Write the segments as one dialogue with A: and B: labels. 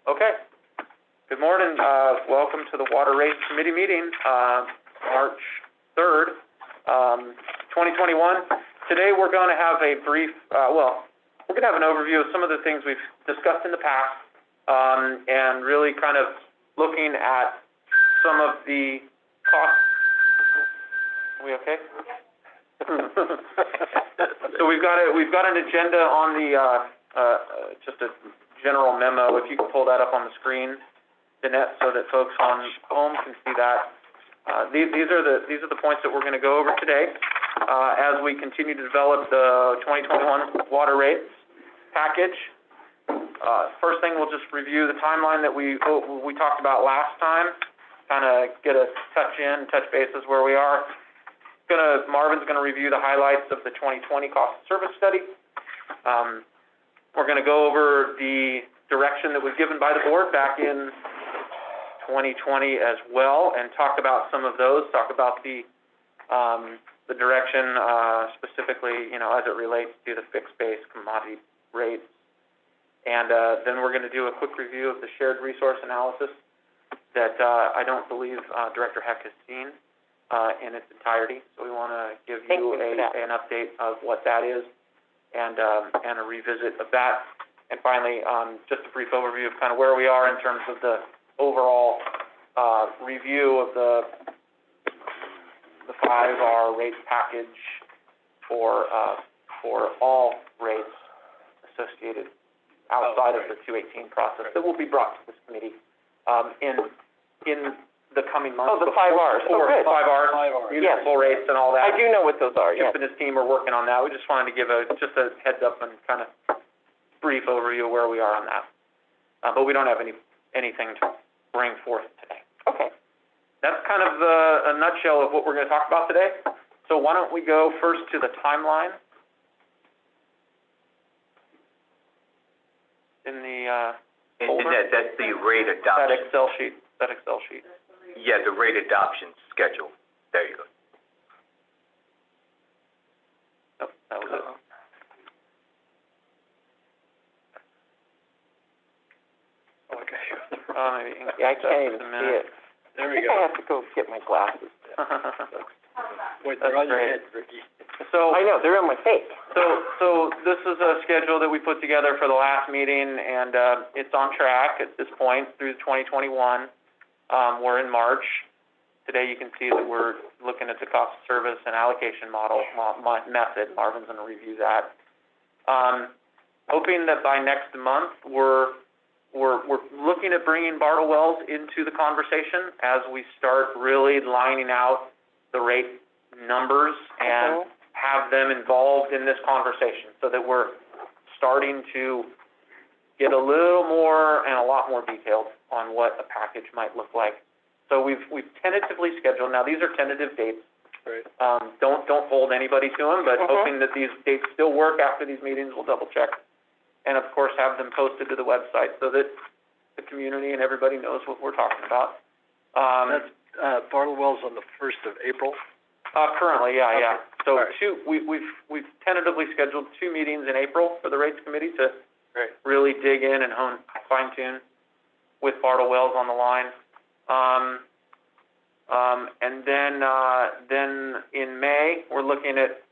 A: Okay. Good morning. Welcome to the Water Rates Committee meeting, March 3rd, 2021. Today we're going to have a brief, we're going to have an overview of some of the things we've discussed in the past, and really kind of looking at some of the costs. Are we okay? So we've got an agenda on the, just a general memo. If you can pull that up on the screen, Danette, so that folks on home can see that. These are the points that we're going to go over today as we continue to develop the 2021 water rates package. First thing, we'll just review the timeline that we talked about last time, kind of get a touch bases where we are. Marvin's going to review the highlights of the 2020 cost of service study. We're going to go over the direction that was given by the board back in 2020 as well, and talk about some of those, talk about the direction specifically, as it relates to the fixed-base commodity rates. And then we're going to do a quick review of the shared resource analysis that I don't believe Director Heck has seen in its entirety. So we want to give you an update of what that is and a revisit of that. And finally, just a brief overview of kind of where we are in terms of the overall review of the 5R rate package for all rates associated outside of the 218 process that will be brought to this committee in the coming months. Oh, the 5Rs. Oh, good. 5Rs. Municipal rates and all that. I do know what those are. Chip and his team are working on that. We just wanted to give just a heads up and kind of brief overview of where we are on that. But we don't have anything to bring forth today. Okay. That's kind of a nutshell of what we're going to talk about today. So why don't we go first to the timeline in the folder?
B: That's the rate adoption.
A: That Excel sheet.
B: Yeah, the rate adoption schedule. There you go.
A: Nope, that was it.
C: I can't even see it.
B: There we go.
C: I have to go get my glasses.
B: Wait, they're on your head, Ricky.
A: So
C: I know, they're on my face.
A: So this is a schedule that we put together for the last meeting, and it's on track at this point through 2021. We're in March. Today you can see that we're looking at the cost of service and allocation model method. Marvin's going to review that. Hoping that by next month we're looking at bringing Bartle Wells into the conversation as we start really lining out the rate numbers and have them involved in this conversation, so that we're starting to get a little more and a lot more detailed on what a package might look like. So we've tentatively scheduled. Now these are tentative dates.
B: Right.
A: Don't hold anybody to them, but hoping that these dates still work after these meetings, we'll double check. And of course have them posted to the website so that the community and everybody knows what we're talking about.
D: That's Bartle Wells on the 1st of April?
A: Currently, yeah. So
D: right.
A: we've tentatively scheduled 2 meetings in April for the Rates Committee to really dig in and fine tune with Bartle Wells on the line. And then in May, we're looking at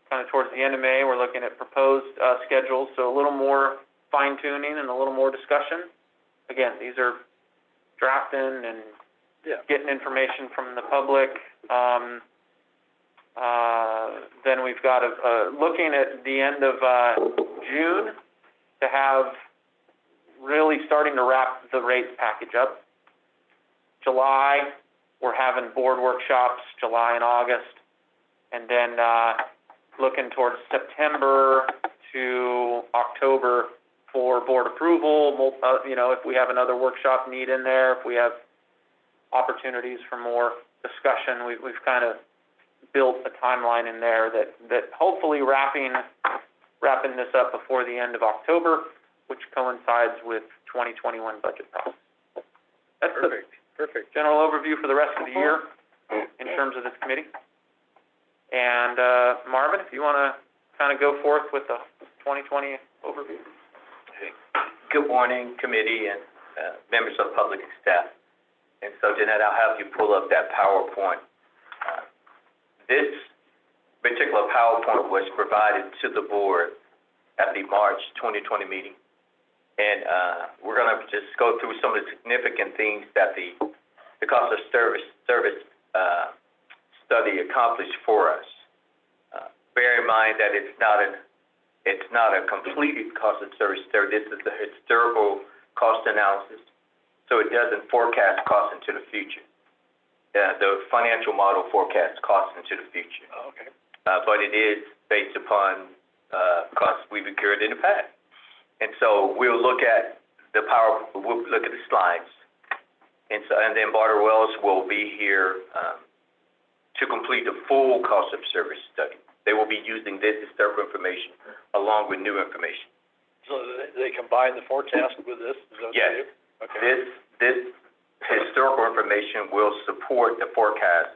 A: kind of towards the end of May, we're looking at proposed schedules, so a little more fine-tuning and a little more discussion. Again, these are drafting and getting information from the public. Then we've got looking at the end of June to have really starting to wrap the rates package up. July, we're having board workshops, July and August, and then looking towards September to October for board approval. If we have another workshop need in there, if we have opportunities for more discussion, we've kind of built a timeline in there that hopefully wrapping this up before the end of October, which coincides with 2021 budget process. That's
D: Perfect.
A: General overview for the rest of the year in terms of this committee. And Marvin, if you want to kind of go forth with the 2020 overview.
B: Good morning, committee, and members of public and staff. And so, Jeanette, I'll have you pull up that PowerPoint. This particular PowerPoint was provided to the board at the March 2020 meeting. And we're going to just go through some of the significant things that the cost of service study accomplished for us. Bear in mind that it's not a completed cost of service study. This is a historical cost analysis, so it doesn't forecast costs into the future. The financial model forecasts costs into the future.
D: Oh, okay.
B: But it is based upon costs we've incurred in the past. And so we'll look at the slides. And then Barter Wells will be here to complete the full cost of service study. They will be using this historical information along with new information.
D: So they combine the forecast with this? Is that what
B: Yes.
D: they do? Okay.
B: This historical information will support the forecast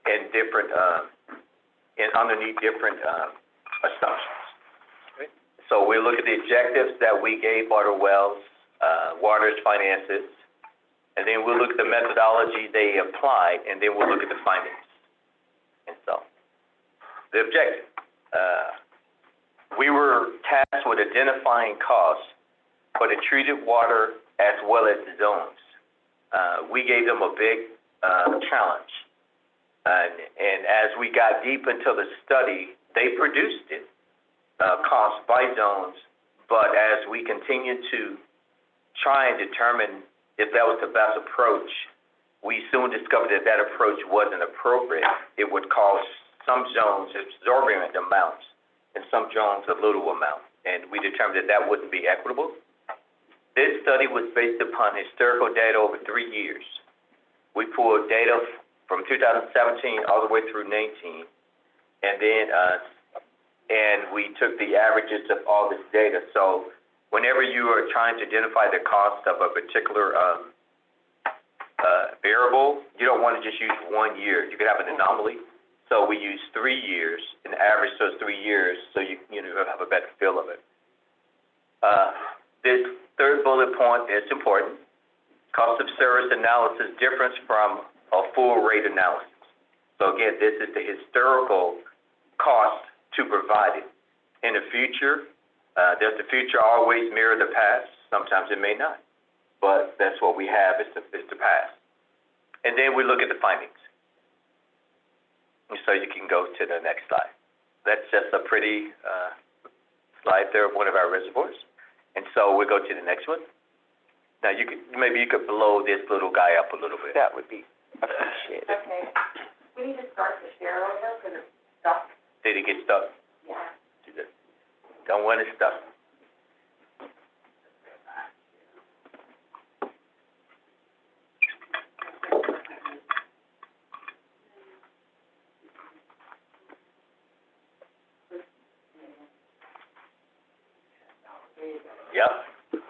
B: in different, underneath different assumptions.
D: Okay.
B: So we'll look at the objectives that we gave Barter Wells, Water's finances, and then we'll look at the methodology they applied, and then we'll look at the findings. And so, the objective, we were tasked with identifying costs for the treated water as well as the zones. We gave them a big challenge. And as we got deep into the study, they produced it, cost by zones, but as we continued to try and determine if that was the best approach, we soon discovered that that approach wasn't appropriate. It would cost some zones exorbitant amounts and some zones a little amount, and we determined that that wouldn't be equitable. This study was based upon historical data over 3 years. We pulled data from 2017 all the way through 19, and then and we took the averages of all this data. So whenever you are trying to identify the cost of a particular variable, you don't want to just use 1 year. You could have an anomaly. So we use 3 years, an average those 3 years, so you have a better feel of it. This third bullet point is important. Cost of service analysis difference from a full rate analysis. So again, this is the historical cost to provide it. In the future, does the future always mirror the past? Sometimes it may not, but that's what we have is the past. And then we look at the findings. So you can go to the next slide. That's just a pretty slide there of one of our reservoirs. And so we'll go to the next one. Now maybe you could blow this little guy up a little bit.
C: That would be appreciated.
E: Okay, we need to start the share over because it's stuck.
B: Did it get stuck?
E: Yeah.
B: Don't want it stuck. Yep.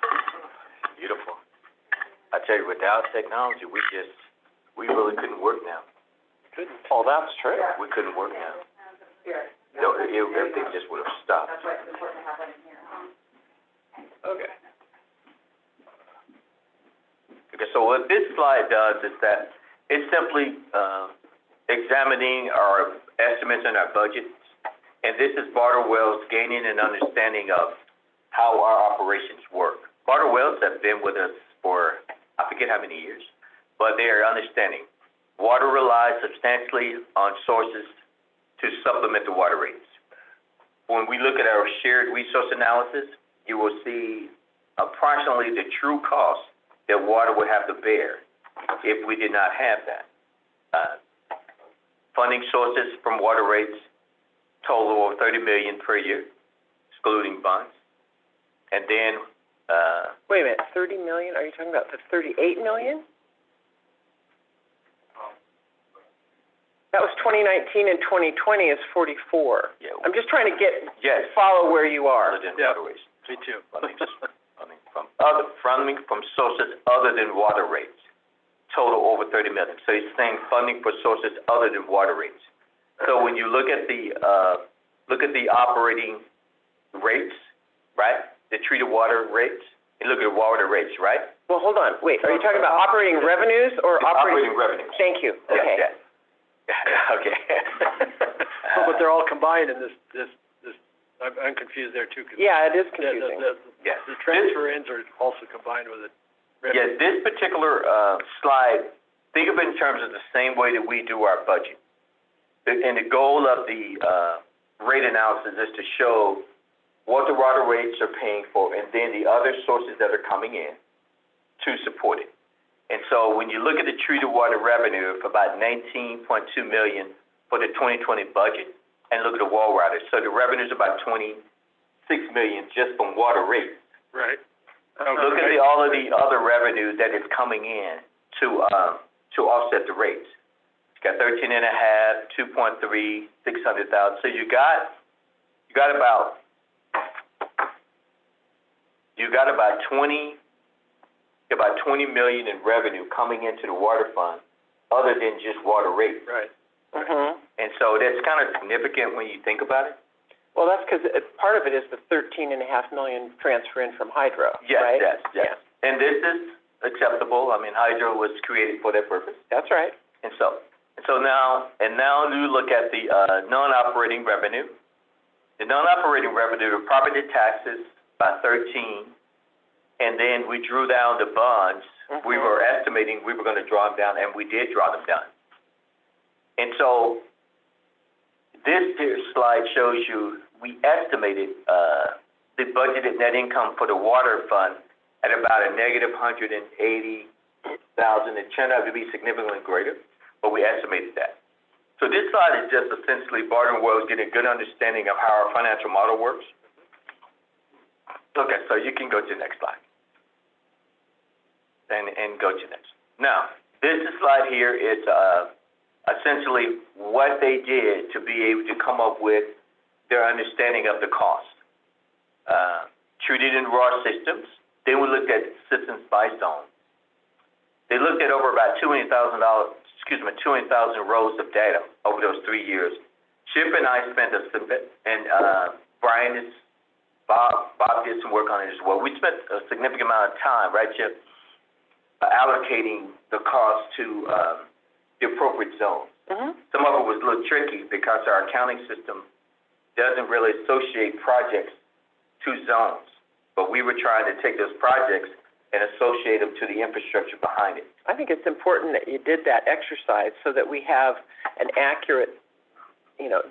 B: Beautiful. I tell you, without technology, we really couldn't work now.
D: Couldn't.
C: Oh, that's true.
B: We couldn't work now.
E: Here,
B: No, everything just would have stopped.
E: that's why it's important to have one in here.
D: Okay.
B: Okay, so what this slide does is that it's simply examining our estimates and our budgets, and this is Barter Wells gaining an understanding of how our operations work. Barter Wells have been with us for, I forget how many years, but they are understanding. Water relies substantially on sources to supplement the water rates. When we look at our shared resource analysis, you will see approximately the true cost that water would have to bear if we did not have that. Funding sources from water rates total over $30 million per year, excluding bonds. And then,
C: Wait a minute, 30 million? Are you talking about the 38 million? That was 2019 and 2020 is 44.
B: yeah,
C: I'm just trying to
B: yes,
C: follow where you are.
B: other than
D: Yeah.
B: water rates.
D: Me too.
B: Funding from sources other than water rates, total over $30 million. So he's saying funding for sources other than water rates. So when you look at the operating rates, right? The treated water rates, you look at water rates, right?
C: Well, hold on, wait, are you talking about operating revenues or
B: Operating revenues.
C: Thank you,
B: Yes,
C: okay.
B: yes. Okay.
D: Oh, but they're all combined in this, I'm confused there too. 'Cause
C: Yeah, it is
D: the-
C: confusing.
B: Yes.
D: The transfer ins are also combined with it.
B: Yes, this particular, slide, think of it in terms of the same way that we do our budget. And the goal of the, rate analysis is to show what the water rates are paying for and then the other sources that are coming in to support it. And so when you look at the treated water revenue of about 19.2 million for the 2020 budget, and look at the wall riders, so the revenue is about 26 million just from water rates.
D: Right.
B: Look at all of the other revenue that is coming in to offset the rates. You got 13.5, 2.3, 600,000. So you got about 20 million in revenue coming into the water fund, other than just water rates.
D: Right.
C: Mm-hmm.
B: And so that's kind of significant when you think about it.
C: Well, that's because part of it is the 13.5 million transfer in from hydro,
B: Yes,
C: right?
B: yes, yes. And this is acceptable. I mean, hydro was created for that purpose.
C: That's right.
B: And so now you look at the non-operating revenue. The non-operating revenue, the property taxes, about 13, and then we drew down the bonds.
C: Mm-hmm.
B: We were estimating we were going to draw them down, and we did draw them down. And so this here slide shows you we estimated the budgeted net income for the water fund at about a negative 180,000. It turned out to be significantly greater, but we estimated that. So this slide is just essentially Barton Wells getting a good understanding of how our financial model works. Okay, so you can go to the next slide. And go to next. Now, this slide here is essentially what they did to be able to come up with their understanding of the cost. Treated in raw systems. Then we looked at systems by zone. They looked at over about 200,000 rows of data over those 3 years. Chip and I spent Bob did some work on it as well. We spent a significant amount of time, right, Chip, allocating the cost to the appropriate zones.
C: Mm-hmm.
B: Some of it was a little tricky because our accounting system doesn't really associate projects to zones, but we were trying to take those projects and associate them to the infrastructure behind it.
C: I think it's important that you did that exercise so that we have an accurate,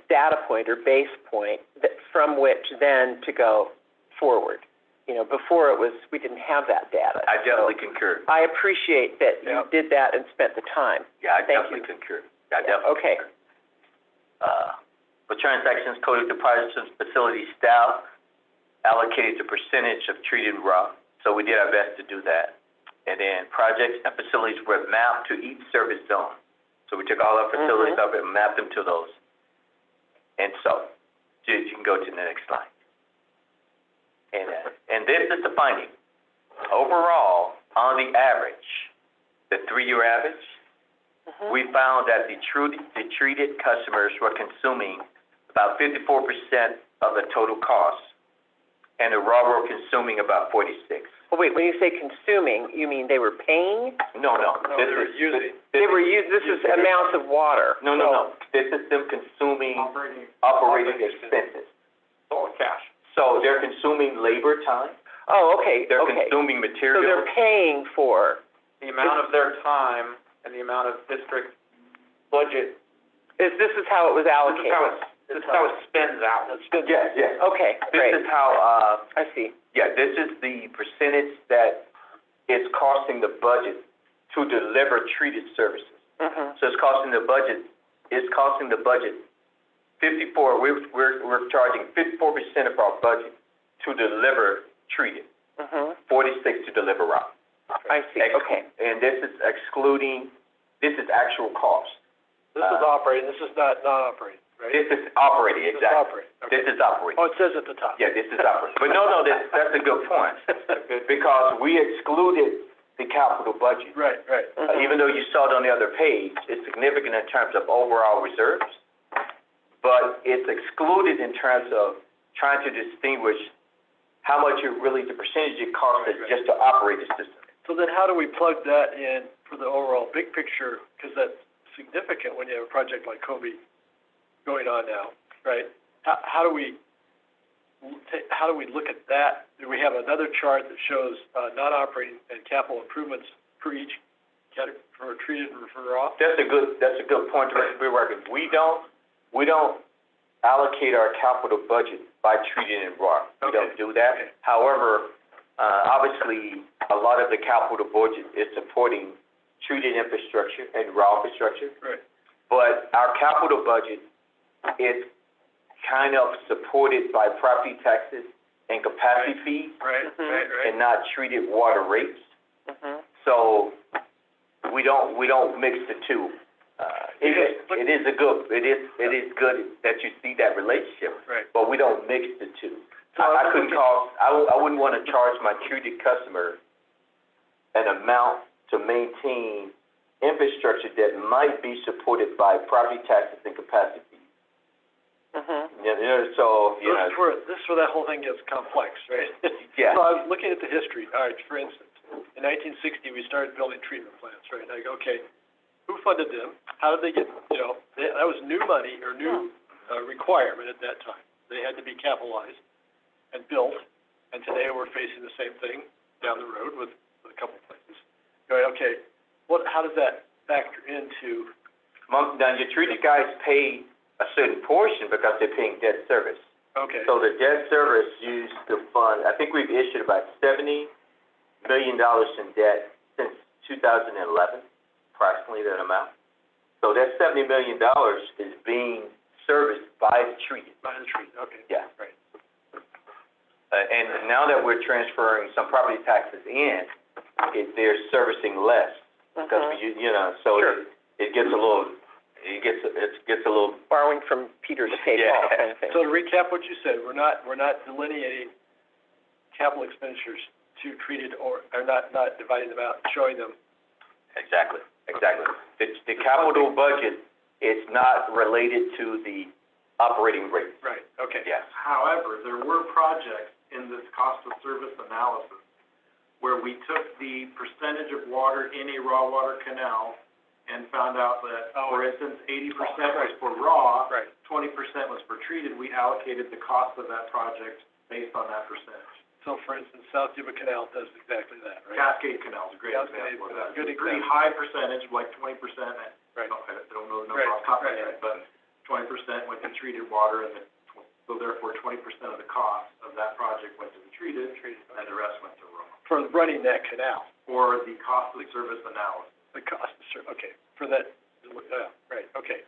C: data point or base point that from which then to go forward. Before we didn't have that data.
B: I definitely concur.
C: I appreciate that you did that and spent the time.
B: Yeah, I
C: Thank
B: definitely
C: you.
B: concur. I definitely
C: Okay.
B: concur. For transactions coded deposits facility staff allocated the percentage of treated raw, so we did our best to do that. And then projects and facilities were mapped to each service zone. So we took all our facilities up and mapped them to those. And so, you can go to the next slide. And this is the finding. Overall, on the average, the 3-year average, we found that the treated customers were consuming about 54% of the total cost, and the raw were consuming about 46%.
C: Well, wait, when you say consuming, you mean they were paying?
B: No.
D: They were using.
C: This is amounts of water.
B: No. This is them consuming operating expenses.
A: Or cash.
B: So they're consuming labor time,
C: Oh, okay,
B: they're
C: okay.
B: consuming
C: So
B: materials.
C: they're paying for,
A: The amount of their time and the amount of district budget,
C: this is how it was allocated?
A: this is how it spends out.
B: Yes.
C: Okay, great,
B: This is how,
C: I see.
B: this is the percentage that is costing the budget to deliver treated services.
C: Mm-hmm.
B: So it's costing the budget 54, we're charging 54% of our budget to deliver treated, 46 to deliver raw.
C: I see, okay.
B: And this is this is actual cost.
D: This is operating, this is not non-operating, right?
B: This is operating,
D: This is
B: exactly.
D: operating, okay.
B: This is operating.
D: Oh, it says at the top.
B: Yeah, this is operating. But no, that's a good point. Because we excluded the capital budget.
D: Right.
B: Even though you saw it on the other page, it's significant in terms of overall reserves, but it's excluded in terms of trying to distinguish how much the percentage it costs us just to operate the system.
D: So then how do we plug that in for the overall big picture? Because that's significant when you have a project like Kobe going on now, right? How do we look at that? Do we have another chart that shows non-operating and capital improvements for each category, for treated and for raw?
B: That's a good point to be working. We don't allocate our capital budget by treated and raw. We don't do that.
D: Okay.
B: However, obviously, a lot of the capital budget is supporting treated infrastructure and raw infrastructure.
D: Right.
B: But our capital budget is kind of supported by property taxes and capacity fees,
D: Right, right, right.
B: and not treated water rates.
C: Mhm.
B: So we don't mix the two. It is good that you see that relationship,
D: Right.
B: but we don't mix the two.
D: So
B: I wouldn't want to charge my treated customer an amount to maintain infrastructure that might be supported by property taxes and capacity fees.
C: Mhm.
D: This is where that whole thing gets complex, right?
B: Yeah.
D: So I was looking at the history. All right, for instance, in 1960, we started building treatment plants, right? And I go, okay, who funded them? How did they get, that was new money or new requirement at that time. They had to be capitalized and built, and today we're facing the same thing down the road with a couple places. Right, okay, how does that factor into?
B: Now, your treated guys pay a certain portion because they're paying debt service.
D: Okay.
B: So the debt service used to fund, I think we've issued about $70 million in debt since 2011, approximately that amount. So that $70 million is being serviced by the treated.
D: By the treated, okay.
B: Yeah.
D: Right.
B: And now that we're transferring some property taxes in, they're servicing less because so
C: Sure.
B: it gets a little
C: Borrowing from Peter to pay Paul kind of thing.
D: So to recap what you said, we're not delineating capital expenditures to treated or not dividing them out, showing them.
B: Exactly. The capital budget is not related to the operating rate.
D: Right, okay.
B: Yes.
F: However, there were projects in this cost of service analysis where we took the percentage of water in a raw water canal and found out that, for instance, 80% was for raw,
D: Right.
F: 20% was for treated. We allocated the cost of that project based on that percentage.
D: So for instance, South Yuba Canal does exactly that, right?
F: Cascade Canal is a great
D: Cascade
F: example of
D: Canal,
F: that.
D: good
F: It's a pretty
D: example.
F: high percentage, like 20%.
D: Right.
F: I don't know the number off the top of my
D: Right.
F: head, but 20% went to treated water, and so therefore 20% of the cost of that project went to the treated, and the rest went to raw.
D: For running that canal,
F: For the cost of service analysis.
D: the cost of okay, for that, right, okay.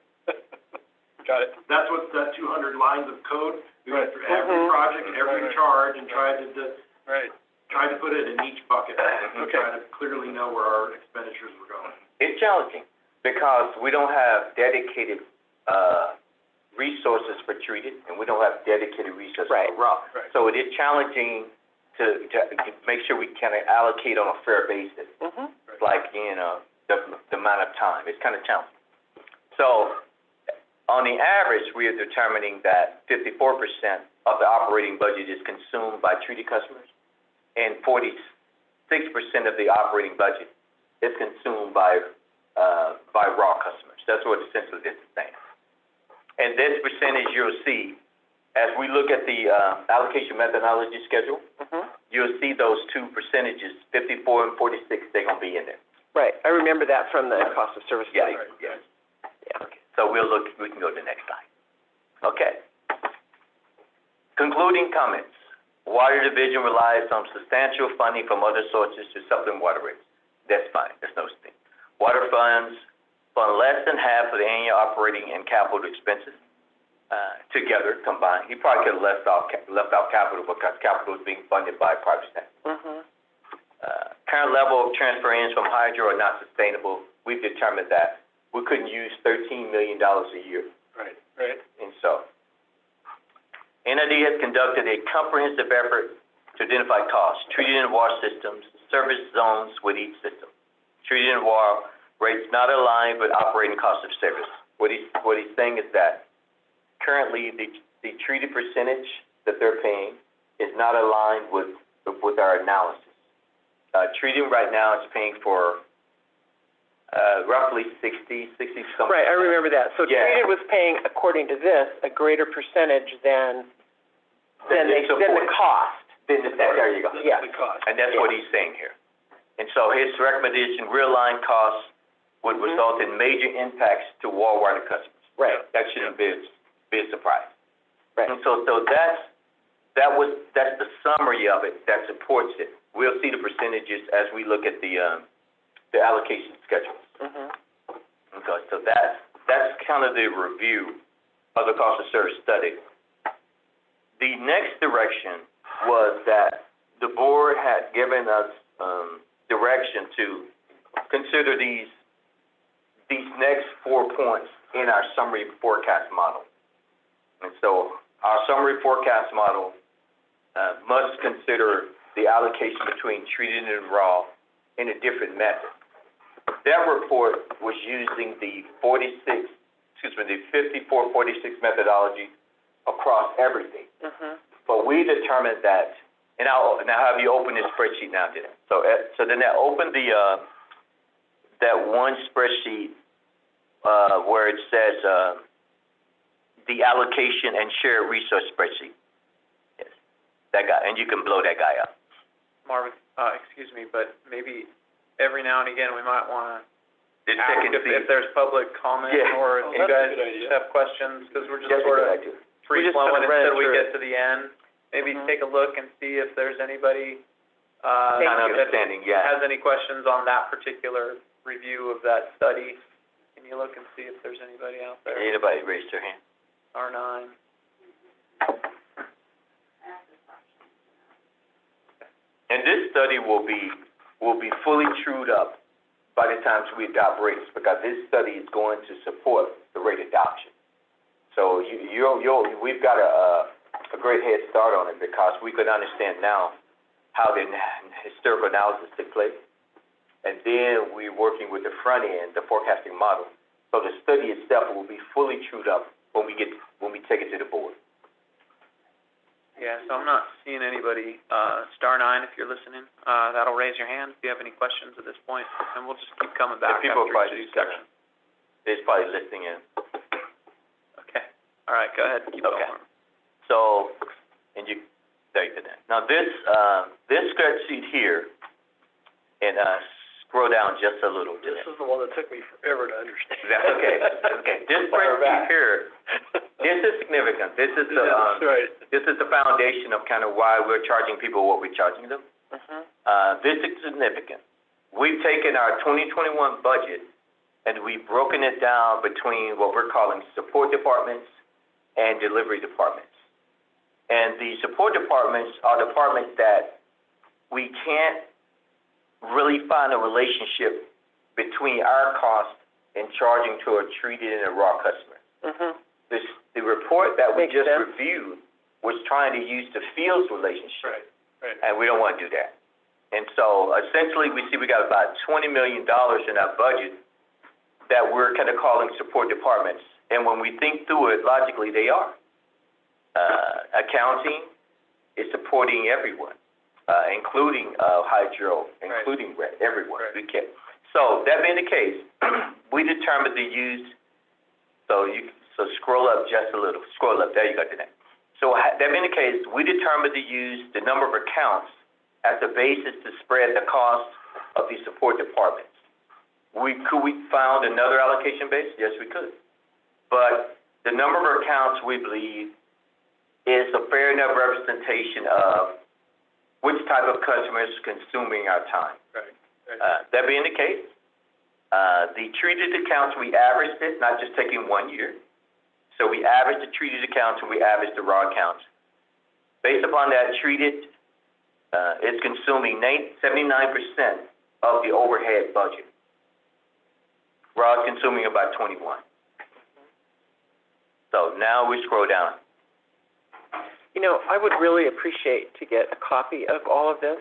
D: Got it.
F: That's what that 200 lines of code, we went through
C: Right.
F: every project, every
D: Right.
F: charge, and tried to put it in each bucket. And
D: Okay.
F: try to clearly know where our expenditures were going.
B: It's challenging because we don't have dedicated resources for treated, and we don't have dedicated resources
C: Right.
B: for raw.
D: Right.
B: So it is challenging to make sure we kind of allocate on a fair basis,
C: Mhm.
B: like, the amount of time. It's kind of challenging. So on the average, we are determining that 54% of the operating budget is consumed by treated customers, and 46% of the operating budget is consumed by raw customers. That's what essentially this is saying. And this percentage you'll see, as we look at the allocation methodology schedule,
C: Mhm.
B: you'll see those two percentages, 54 and 46, they're going to be in there.
C: Right. I remember that from the cost of service
B: Yes,
C: study.
B: yes.
C: Yeah.
B: Okay. So we can go to the next slide. Okay. Concluding comments. Water Division relies on substantial funding from other sources to supplement water rates. That's fine. There's no thing. Water funds fund less than half of the annual operating and capital expenses together combined. He probably could have left off capital because capital is being funded by property tax.
C: Mhm.
B: Current level of transfer ins from hydro are not sustainable. We've determined that. We couldn't use $13 million a year.
D: Right.
B: And so, NID has conducted a comprehensive effort to identify costs, treated and water systems, service zones with each system. Treated and water rates not aligned with operating cost of service. What he's saying is that currently the treated percentage that they're paying is not aligned with our analysis. Treating right now is paying for, roughly 60 something.
C: Right, I remember that. So
B: Yeah.
C: treated was paying, according to this, a greater percentage than the cost.
B: There you go.
C: Yeah.
D: The cost.
B: And that's what he's saying here. And so his recommendation, real line costs would result in major impacts to wall water customers.
C: Right,
B: That shouldn't be a surprise.
C: right.
B: And so that's the summary of it that supports it. We'll see the percentages as we look at the allocation schedules.
C: Mhm.
B: Okay, so that's kind of the review of the cost of service study. The next direction was that the board had given us direction to consider these next 4 points in our summary forecast model. And so our summary forecast model must consider the allocation between treated and raw in a different method. That report was using the 54-46 methodology across everything.
C: Mhm.
B: But we determined that, and now have you open this spreadsheet now, did it? So then I opened that one spreadsheet where it says the allocation and shared resource spreadsheet. Yes, that guy, and you can blow that guy up.
A: Marvin, excuse me, but maybe every now and again, we might wanna
B: Just
A: ask
B: check and see.
A: if there's public comment,
B: Yeah.
A: or if
D: Oh,
A: you
D: that's a
A: guys
D: good idea.
A: have questions, because we're just
B: That's a
A: sort
B: good
A: of
B: idea.
A: free
C: just
A: flowing
C: kinda ran
A: until we
C: through
A: get to the end. Maybe
C: Mhm.
A: take a look and see if there's anybody,
B: Not
A: that
B: understanding, yeah.
A: has any questions on that particular review of that study. Can you look and see if there's anybody out there?
B: Anybody raise their hand?
A: R9.
B: And this study will be fully trued up by the time we adopt rates, because this study is going to support the rate adoption. So we've got a great head start on it, because we could understand now how the historical analysis took place. And then we're working with the front end, the forecasting model. So the study itself will be fully trued up when we take it to the board.
A: Yeah, so I'm not seeing anybody, *9 if you're listening, that'll raise your hand if you have any questions at this point, and we'll just keep coming back
B: People
A: after
B: are
A: each of these
B: probably,
A: sections.
B: they're probably listening in.
A: Okay, all right, go ahead, keep
B: Okay.
A: going.
B: So, and you, there you go then. Now this spreadsheet here, and, scroll down just a little.
D: This is the one that took me forever to understand.
B: That's okay, that's okay. This spreadsheet here, this is significant. This is the,
D: That's right.
B: this is the foundation of kind of why we're charging people what we're charging them.
C: Mhm.
B: This is significant. We've taken our 2021 budget and we've broken it down between what we're calling support departments and delivery departments. And the support departments are departments that we can't really find a relationship between our cost and charging to a treated and a raw customer.
C: Mhm.
B: The report that we
C: Makes
B: just
C: sense.
B: reviewed was trying to use the fields relationship.
D: Right.
B: And we don't want to do that. And so essentially, we got about $20 million in our budget that we're kind of calling support departments. And when we think through it, logically, they are. Accounting is supporting everyone, including hydro, including red, everyone.
D: Right.
B: We can. So that being the case, we determined to use, so scroll up just a little. Scroll up. There you go, Danette. So that being the case, we determined to use the number of accounts as the basis to spread the cost of these support departments. Could we found another allocation base? Yes, we could. But the number of accounts, we believe, is a fair enough representation of which type of customer is consuming our time.
D: Right.
B: That being the case, the treated accounts, we averaged it, not just taking 1 year. So we averaged the treated accounts and we averaged the raw accounts. Based upon that, treated is consuming 79% of the overhead budget. Raw is consuming about 21. So now we scroll down.
C: You know, I would really appreciate to get a copy of all of this,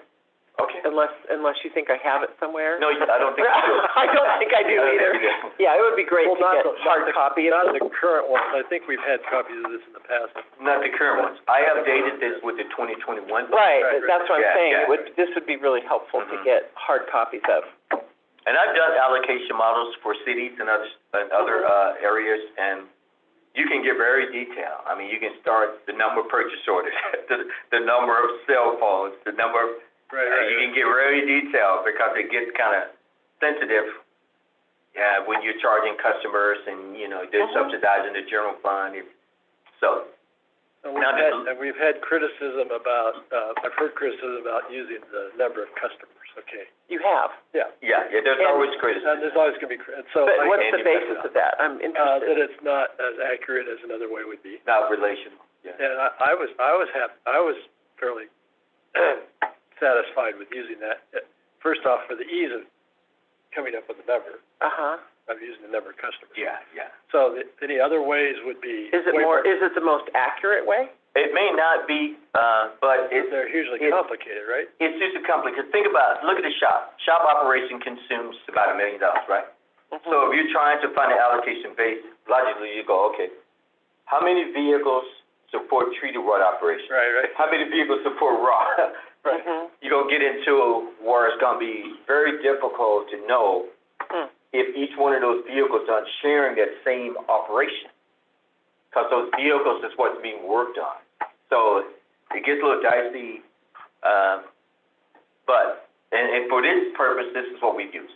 B: Okay.
C: unless you think I have it somewhere.
B: No, I don't think you do.
C: I don't think I do
B: I don't
C: either.
B: think you do.
C: Yeah, it would be great
D: Well,
C: to
D: not
C: get
D: the-
C: hard copy of
D: Not
C: it.
D: the current ones, I think we've had copies of this in the past.
B: Not the current ones. I updated this with the 2021.
C: Right,
D: Right,
C: that's what I'm
B: yeah,
C: saying.
B: yeah.
C: This would be really helpful to
B: Mhm.
C: get hard copies of.
B: And I've done allocation models for cities and other areas, and you can get very detailed. I mean, you can start the number of purchase orders, the number of cell phones, the number of, you can get very detailed because it gets kind of sensitive when you're charging customers and, you know, they're subsidizing the general fund. So,
D: And we've had criticism about, I've heard criticism about using the number of customers, okay?
C: You have.
D: Yeah.
B: yeah, there's
C: And-
B: always
D: And
B: criticism.
D: there's always gonna be, so.
C: But
D: I-
C: what's the
B: Andy,
C: basis of that? I'm
D: that
C: interested.
D: it's not as accurate as another way would be.
B: Not relational, yeah.
D: And I was fairly satisfied with using that. First off, for the ease of coming up with a number,
C: Uh-huh.
D: of using the number of customers.
B: Yeah.
D: So any other ways would be.
C: Is it is it the most accurate way?
B: It may not be, but
D: They're hugely
B: it-
D: complicated, right?
B: it's just a complicated, think about it, look at the shop. Shop operation consumes about $1 million, right?
C: Mm-hmm.
B: So if you're trying to find an allocation base, logically you go, okay, how many vehicles support treated water operation?
D: Right.
B: How many vehicles support raw?
D: Right.
C: Mhm.
B: You're gonna get into where it's gonna be very difficult to know
C: Hmm.
B: if each one of those vehicles are sharing that same operation. Because those vehicles is what's being worked on. So it gets a little dicey, but, and for this purpose, this is what we've used.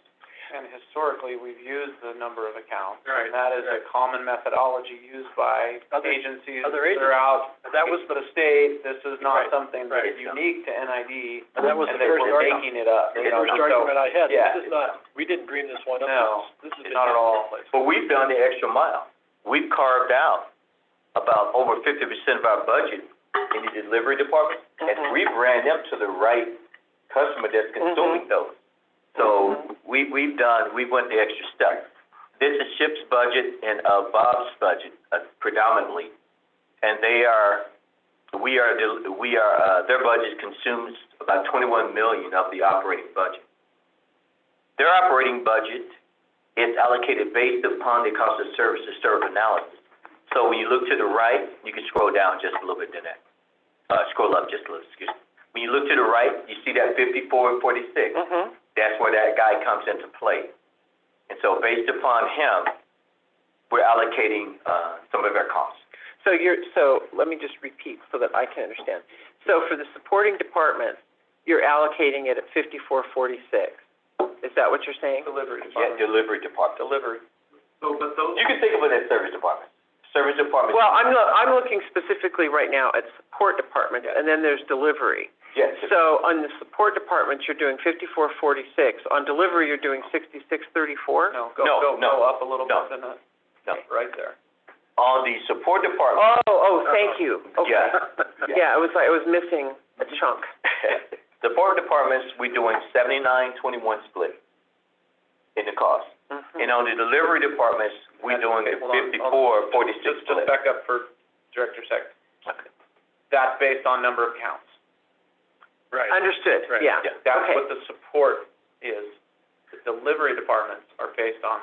A: And historically, we've used the number of accounts.
D: Right,
A: And that is a common methodology used by
D: Other
A: agencies
D: other
A: throughout
D: That was
A: the state. This is not
D: Right,
A: something that is
D: right.
A: unique to NID,
D: And that was
A: and
D: the
A: that
D: first
A: we're
D: argument.
A: making it up.
D: The
A: You know,
D: first
A: so-
D: argument I had,
A: yeah.
D: this is not, we didn't dream this one up.
A: No,
D: This has been
A: not at all.
D: done someplace.
B: But we've done the extra mile. We've carved out about over 50% of our budget in the delivery department, and we've ran them to the right customer that's consuming those. So we went the extra step. This is Chip's budget and Bob's budget predominantly, and their budget consumes about 21 million of the operating budget. Their operating budget is allocated based upon the cost of service to serve analysis. So when you look to the right, you can scroll down just a little bit to that. Scroll up just a little, excuse me. When you look to the right, you see that 54.46.
C: Mhm.
B: That's where that guy comes into play. And so based upon him, we're allocating some of our costs.
C: So let me just repeat so that I can understand. So for the supporting departments, you're allocating it at 5446. Is that what you're saying?
A: Delivery
B: Yeah,
A: department.
B: delivery department.
A: Delivery.
F: So, but those,
B: You can think of it as service department. Service department.
C: Well, I'm looking specifically right now at support departments, and then there's delivery.
B: Yes.
C: So on the support departments, you're doing 5446. On delivery, you're doing 6634?
A: No,
B: No.
A: go up a little
B: No.
A: bit than that.
B: No.
A: Right there.
B: On the support department.
C: Oh, thank you. Okay.
B: Yeah.
C: Yeah, it was missing a chunk.
B: Support departments, we're doing 79-21 split in the cost.
C: Mhm.
B: And on the delivery departments, we're doing a
A: Hold on,
B: 54-46
A: Just
B: split.
A: back up for Director Sec. That's based on number of counts.
D: Right.
C: Understood,
D: Right.
C: yeah.
B: Yeah.
A: That's
C: Okay.
A: what the support is. The delivery departments are based on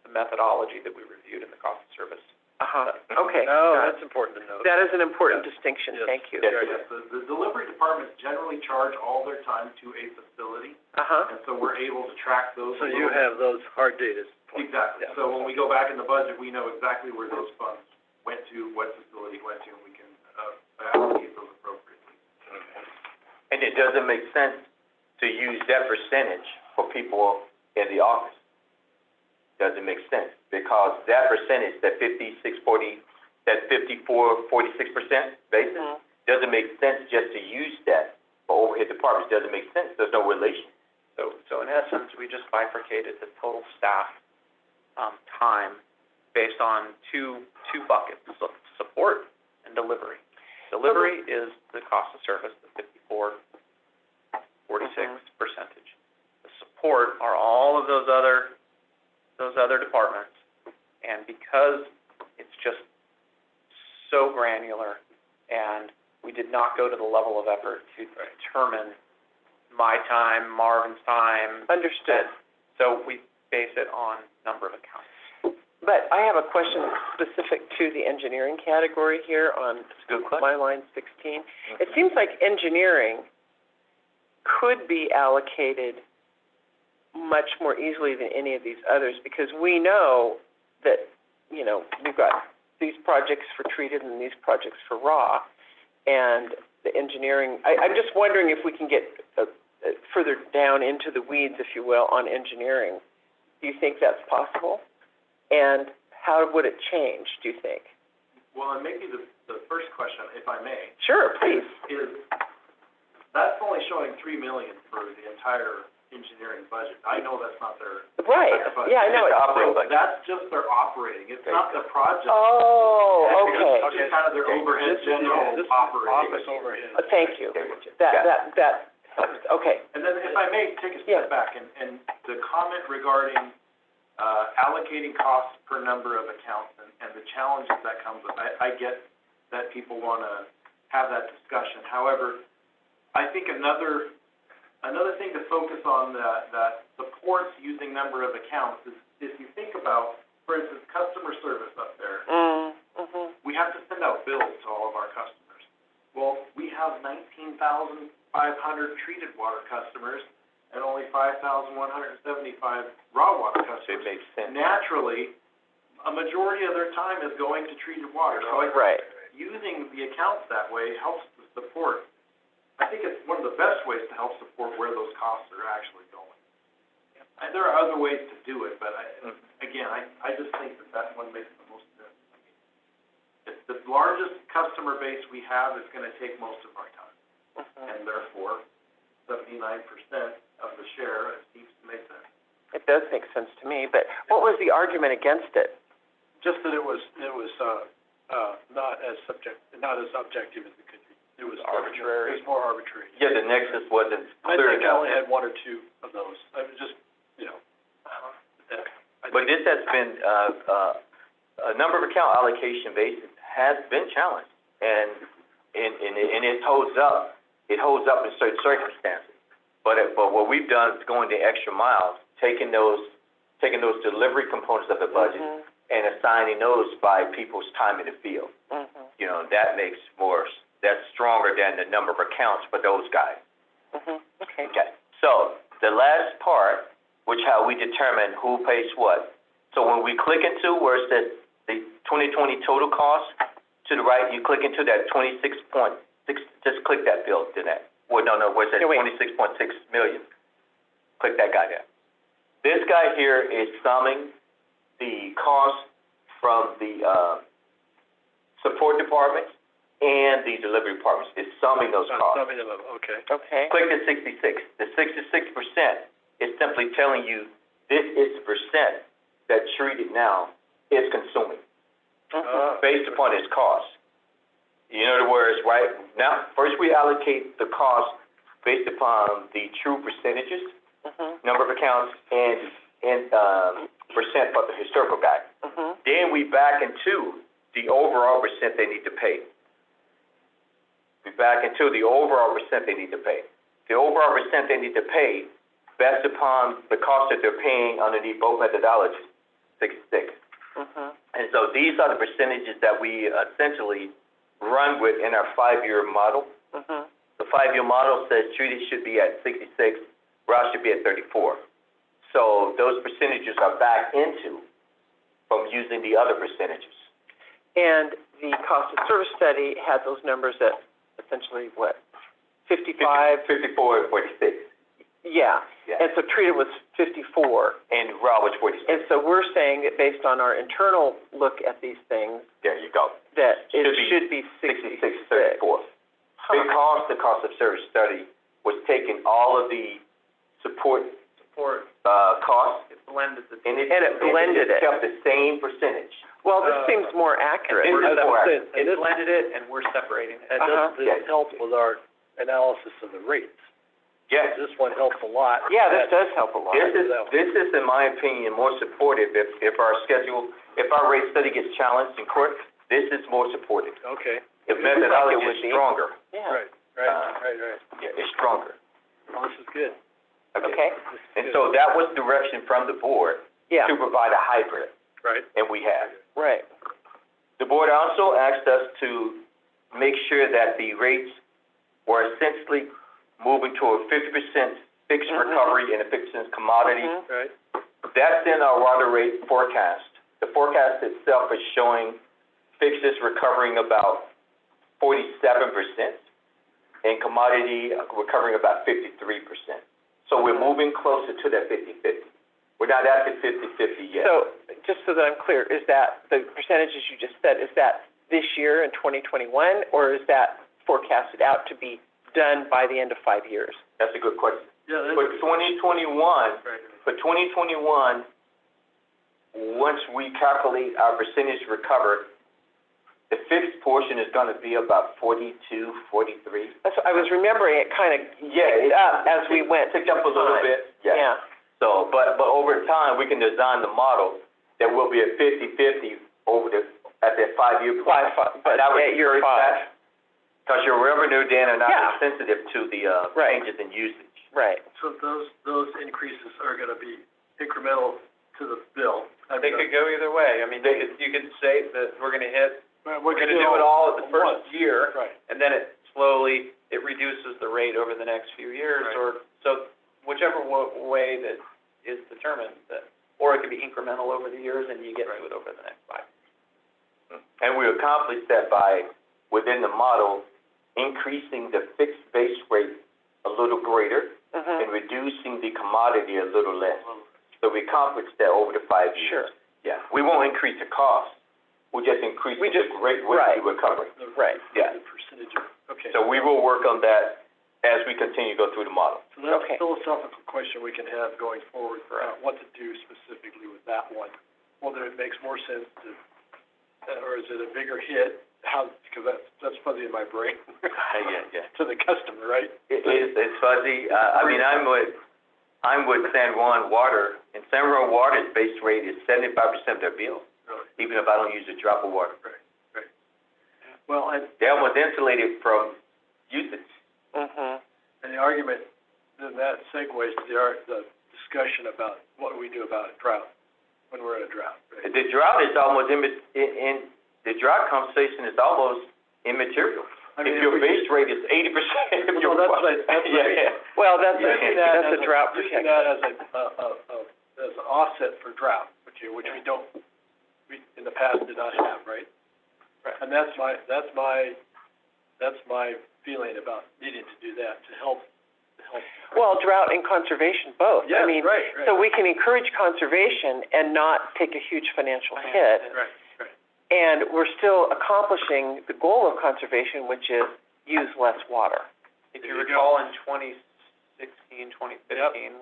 A: the methodology that we reviewed in the cost of service.
C: Uh-huh, okay.
D: Oh,
C: got it.
D: that's important to note.
C: That is an important distinction,
D: Yes.
C: thank you.
B: Yes.
F: yes, the delivery departments generally charge all their time to a facility,
C: Uh-huh,
F: and so we're able to track those.
D: So
F: a
D: you
F: little-
D: have those hard data.
F: Exactly.
D: Yeah.
F: So when we go back in the budget, we know exactly where those funds went to, what facility it went to, and we can, allocate those appropriately.
B: And it doesn't make sense to use that percentage for people in the office. Doesn't make sense, because that percentage, that 54-46% basis,
C: Mhm.
B: doesn't make sense just to use that for overhead departments. Doesn't make sense. There's no relation.
A: So in essence, we just bifurcated the total staff, time based on two buckets, so support and delivery. Delivery is the cost of service, the 54.46 percentage. The support are all of those other departments, and because it's just so granular, and we did not go to the level of effort to determine my time, Marvin's time.
C: Understood.
A: And so we base it on number of accounts.
C: But I have a question specific to the engineering category here on
B: Good question.
C: my line 16. It seems like engineering could be allocated much more easily than any of these others, because we know that, you know, we've got these projects for treated and these projects for raw, and the engineering, I'm just wondering if we can get further down into the weeds, if you will, on engineering. Do you think that's possible? And how would it change, do you think?
F: Well, and maybe the first question, if I may,
C: Sure, please.
F: is that's only showing 3 million for the entire engineering budget. I know that's not their
C: Right,
F: budget.
C: yeah, I know.
B: It's the operating
F: So
B: budget.
F: that's just their operating, it's not the project.
C: Oh, okay.
F: It's just kind of their overhead general operating.
D: Office overhead.
C: Thank you. That helps, okay.
F: And then if I may take a
C: Yeah.
F: step back, and the comment regarding, allocating costs per number of accounts and the challenges that comes with, I get that people wanna have that discussion. However, I think another thing to focus on that supports using number of accounts is, if you think about, for instance, customer service up there, we have to send out bills to all of our customers. Well, we have 19,500 treated water customers and only 5,175 raw water
B: So it
F: customers.
B: makes sense.
F: Naturally, a majority of their time is going to treated water. So
C: Right.
F: using the accounts that way helps to support, I think it's one of the best ways to help support where those costs are actually going. And there are other ways to do it, but I just think that one makes the most sense. It's the largest customer base we have is gonna take most of our time, and therefore 79% of the share, it seems to make sense.
C: It does make sense to me, but what was the argument against it?
D: Just that it was not as objective as it could be. It was
C: Arbitrary.
D: It was more arbitrary.
B: Yeah, the nexus wasn't
D: I
B: clear
D: think I
B: enough.
D: only had one or two of those. I was just, you know,
B: But this has been, a number of account allocation basis has been challenged, and it holds up. It holds up in certain circumstances. But what we've done is going the extra miles, taking those delivery components of the budget and assigning those by people's time in the field. You know, that makes that's stronger than the number of accounts for those guys.
C: Okay.
B: Okay, so the last part, which how we determine who pays what. So when we click into where it says the 2020 total cost, to the right, you click into that 26.6, just click that field to that. Well, no, where it says 26.6 million. Click that guy there. This guy here is summing the cost from the support departments and the delivery departments. It's summing those costs.
D: Summing them up, okay.
C: Okay.
B: Click the 66. The 66% is simply telling you this is the percent that treated now is consuming based upon its cost. In other words, right now, first we allocate the cost based upon the true percentages, number of accounts, and percent for the historical guy. Then we back into the overall percent they need to pay. We back into the overall percent they need to pay. The overall percent they need to pay, based upon the cost that they're paying underneath both methodologies, 66. And so these are the percentages that we essentially run with in our 5-year model. The 5-year model says treated should be at 66, raw should be at 34. So those percentages are back into from using the other percentages.
C: And the cost of service study had those numbers at essentially what, 55?
B: 54 and 46.
C: Yeah. And so treated was 54.
B: And raw was 46.
C: And so we're saying that based on our internal look at these things,
B: There you go.
C: that it
B: Should
C: should be 66.
B: 34. Because the cost of service study was taking all of the support costs,
A: It blended the.
B: and it
C: blended it.
B: kept the same percentage.
C: Well, this seems more accurate.
B: It is more accurate.
A: It blended it, and we're separating it.
D: And this helps with our analysis of the rates.
B: Yes.
D: This one helps a lot.
C: Yeah, this does help a lot.
B: This is, in my opinion, more supportive if our rate study gets challenged in court, this is more supportive.
D: Okay.
B: The methodology is stronger.
C: Yeah.
D: Right.
B: Yeah, it's stronger.
D: Oh, this is good.
C: Okay?
D: This is
B: And
D: good.
B: so that was direction from the board
C: Yeah,
B: to provide a hybrid,
D: Right.
B: and we have.
C: right.
B: The board also asked us to make sure that the rates were essentially moving toward 50% fixed
C: Mhm.
B: recovery and a 50% commodity.
C: Mhm.
D: Right.
B: That's in our water rate forecast. The forecast itself is showing fixes recovering about 47% and commodity recovering about 53%. So we're moving closer to that 50-50. We're not at the 50-50 yet.
C: So, just so that I'm clear, is that, the percentages you just said, is that this year in 2021, or is that forecasted out to be done by the end of 5 years?
B: That's a good question.
D: Yeah, that's.
B: For 2021,
D: Right.
B: for 2021, once we calculate our percentage recovered, the fixed portion is gonna be about 42, 43.
C: That's, I was remembering it kind of
B: Yeah,
C: ticked up as we went.
B: Ticked up a little
C: time.
B: bit, yeah.
C: Yeah,
B: So, but over time, we can design the model that will be at 50-50 at that 5-year plan.
C: but
B: That would
C: at year
B: encourage
C: 5,
B: that, because your revenue then are not
C: Yeah.
B: as sensitive to the,
C: Right.
B: changes in usage.
C: right.
D: So those increases are gonna be incremental to the bill.
A: They could go either way. I mean, you could say that we're gonna hit, we're gonna do it all at the first year,
D: Right.
A: and then it slowly, it reduces the rate over the next few years,
D: Right.
A: or, so whichever way that is determined, that, or it could be incremental over the years and you get to it over the next 5.
B: And we accomplished that by, within the model, increasing the fixed base rate a little greater
C: Mhm.
B: and reducing the commodity a little less. So we accomplished that over the 5 years.
C: Sure,
B: Yeah, we won't increase the cost, we'll just increase
C: We
B: the
C: just-
B: rate
C: right.
B: with the recovery.
C: right.
B: Yeah.
D: The percentage of, okay.
B: So we will work on that as we continue to go through the model.
D: So that's
C: Okay.
D: a philosophical question we can have going forward, what to do specifically with that one. Whether it makes more sense to, or is it a bigger hit, how, because that's fuzzy in my brain.
B: Yeah.
D: To the customer, right?
B: It's fuzzy, I mean, I'm with San Juan Water, and San Juan Water's base rate is 75% of their bill,
D: Really?
B: even if I don't use a drop of water.
D: Well, and
B: They're almost insulated from usage.
C: Mhm.
D: the argument, then that segues to the discussion about what do we do about a drought, when we're in a drought, right?
B: The drought is almost the drought conversation is almost immaterial.
D: I mean,
B: If your
D: we-
B: base rate is 80% of your.
D: Well, that's right.
B: Yeah.
C: Well, that's
B: Yeah.
D: Using that
C: a drought
D: Using
C: protection.
D: that as an offset for drought, which we in the past did not have, right?
A: Right.
D: And that's my feeling about needing to do that, to help.
C: Well, drought and conservation both. I mean,
D: Right.
C: so we can encourage conservation and not take a huge financial hit.
D: Right.
C: And we're still accomplishing the goal of conservation, which is use less water.
A: If
D: There
A: you
D: you go.
A: recall in 2016, 2015,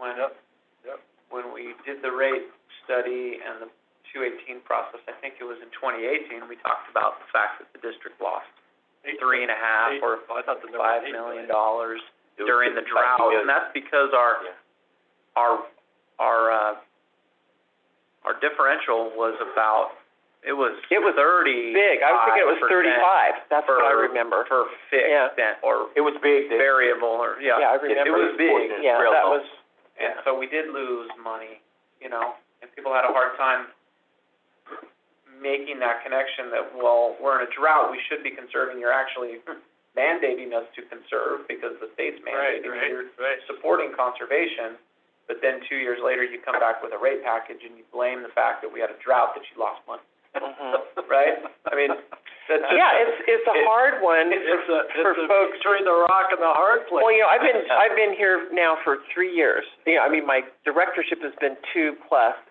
A: when we did the rate study and the 218 process, I think it was in 2018, we talked about the fact that the district lost $3.5 or
D: I thought the number was
A: $5
D: $8
A: million
B: It was
A: during the
B: like
A: drought,
B: million.
A: and that's because our differential was about, it was
C: It was
A: 30.
C: Big, I was thinking it was 35, that's what I
A: for-
C: remember.
A: For fixed,
C: Yeah.
A: or
B: It was big then.
A: variable, or,
C: Yeah, I remember.
A: It was big,
C: Yeah,
B: Real
C: that
B: low.
C: was,
A: and so we did lose money, and people had a hard time making that connection that, well, we're in a drought, we should be conserving, you're actually mandating us to conserve because the state's mandating, you're supporting conservation, but then 2 years later, you come back with a rate package and you blame the fact that we had a drought that you lost money,
C: mhm.
A: right? I mean, that's just.
C: Yeah, it's a hard one for folks.
D: between the rock and the hard place.
C: Well, I've been here now for 3 years. I mean, my directorship has been 2+,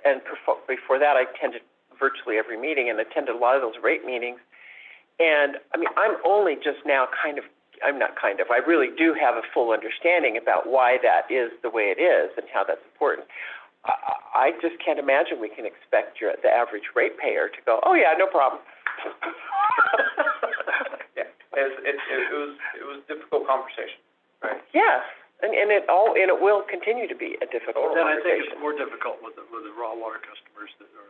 C: and before that, I attended virtually every meeting and attended a lot of those rate meetings. And, I mean, I'm only just now I really do have a full understanding about why that is the way it is and how that's important. I just can't imagine we can expect the average ratepayer to go, oh, yeah, no problem.
A: Yeah, it was a difficult conversation. Right.
C: Yes, and it will continue to be a difficult
D: Then I
C: conversation.
D: think it's more difficult with the raw water customers that are.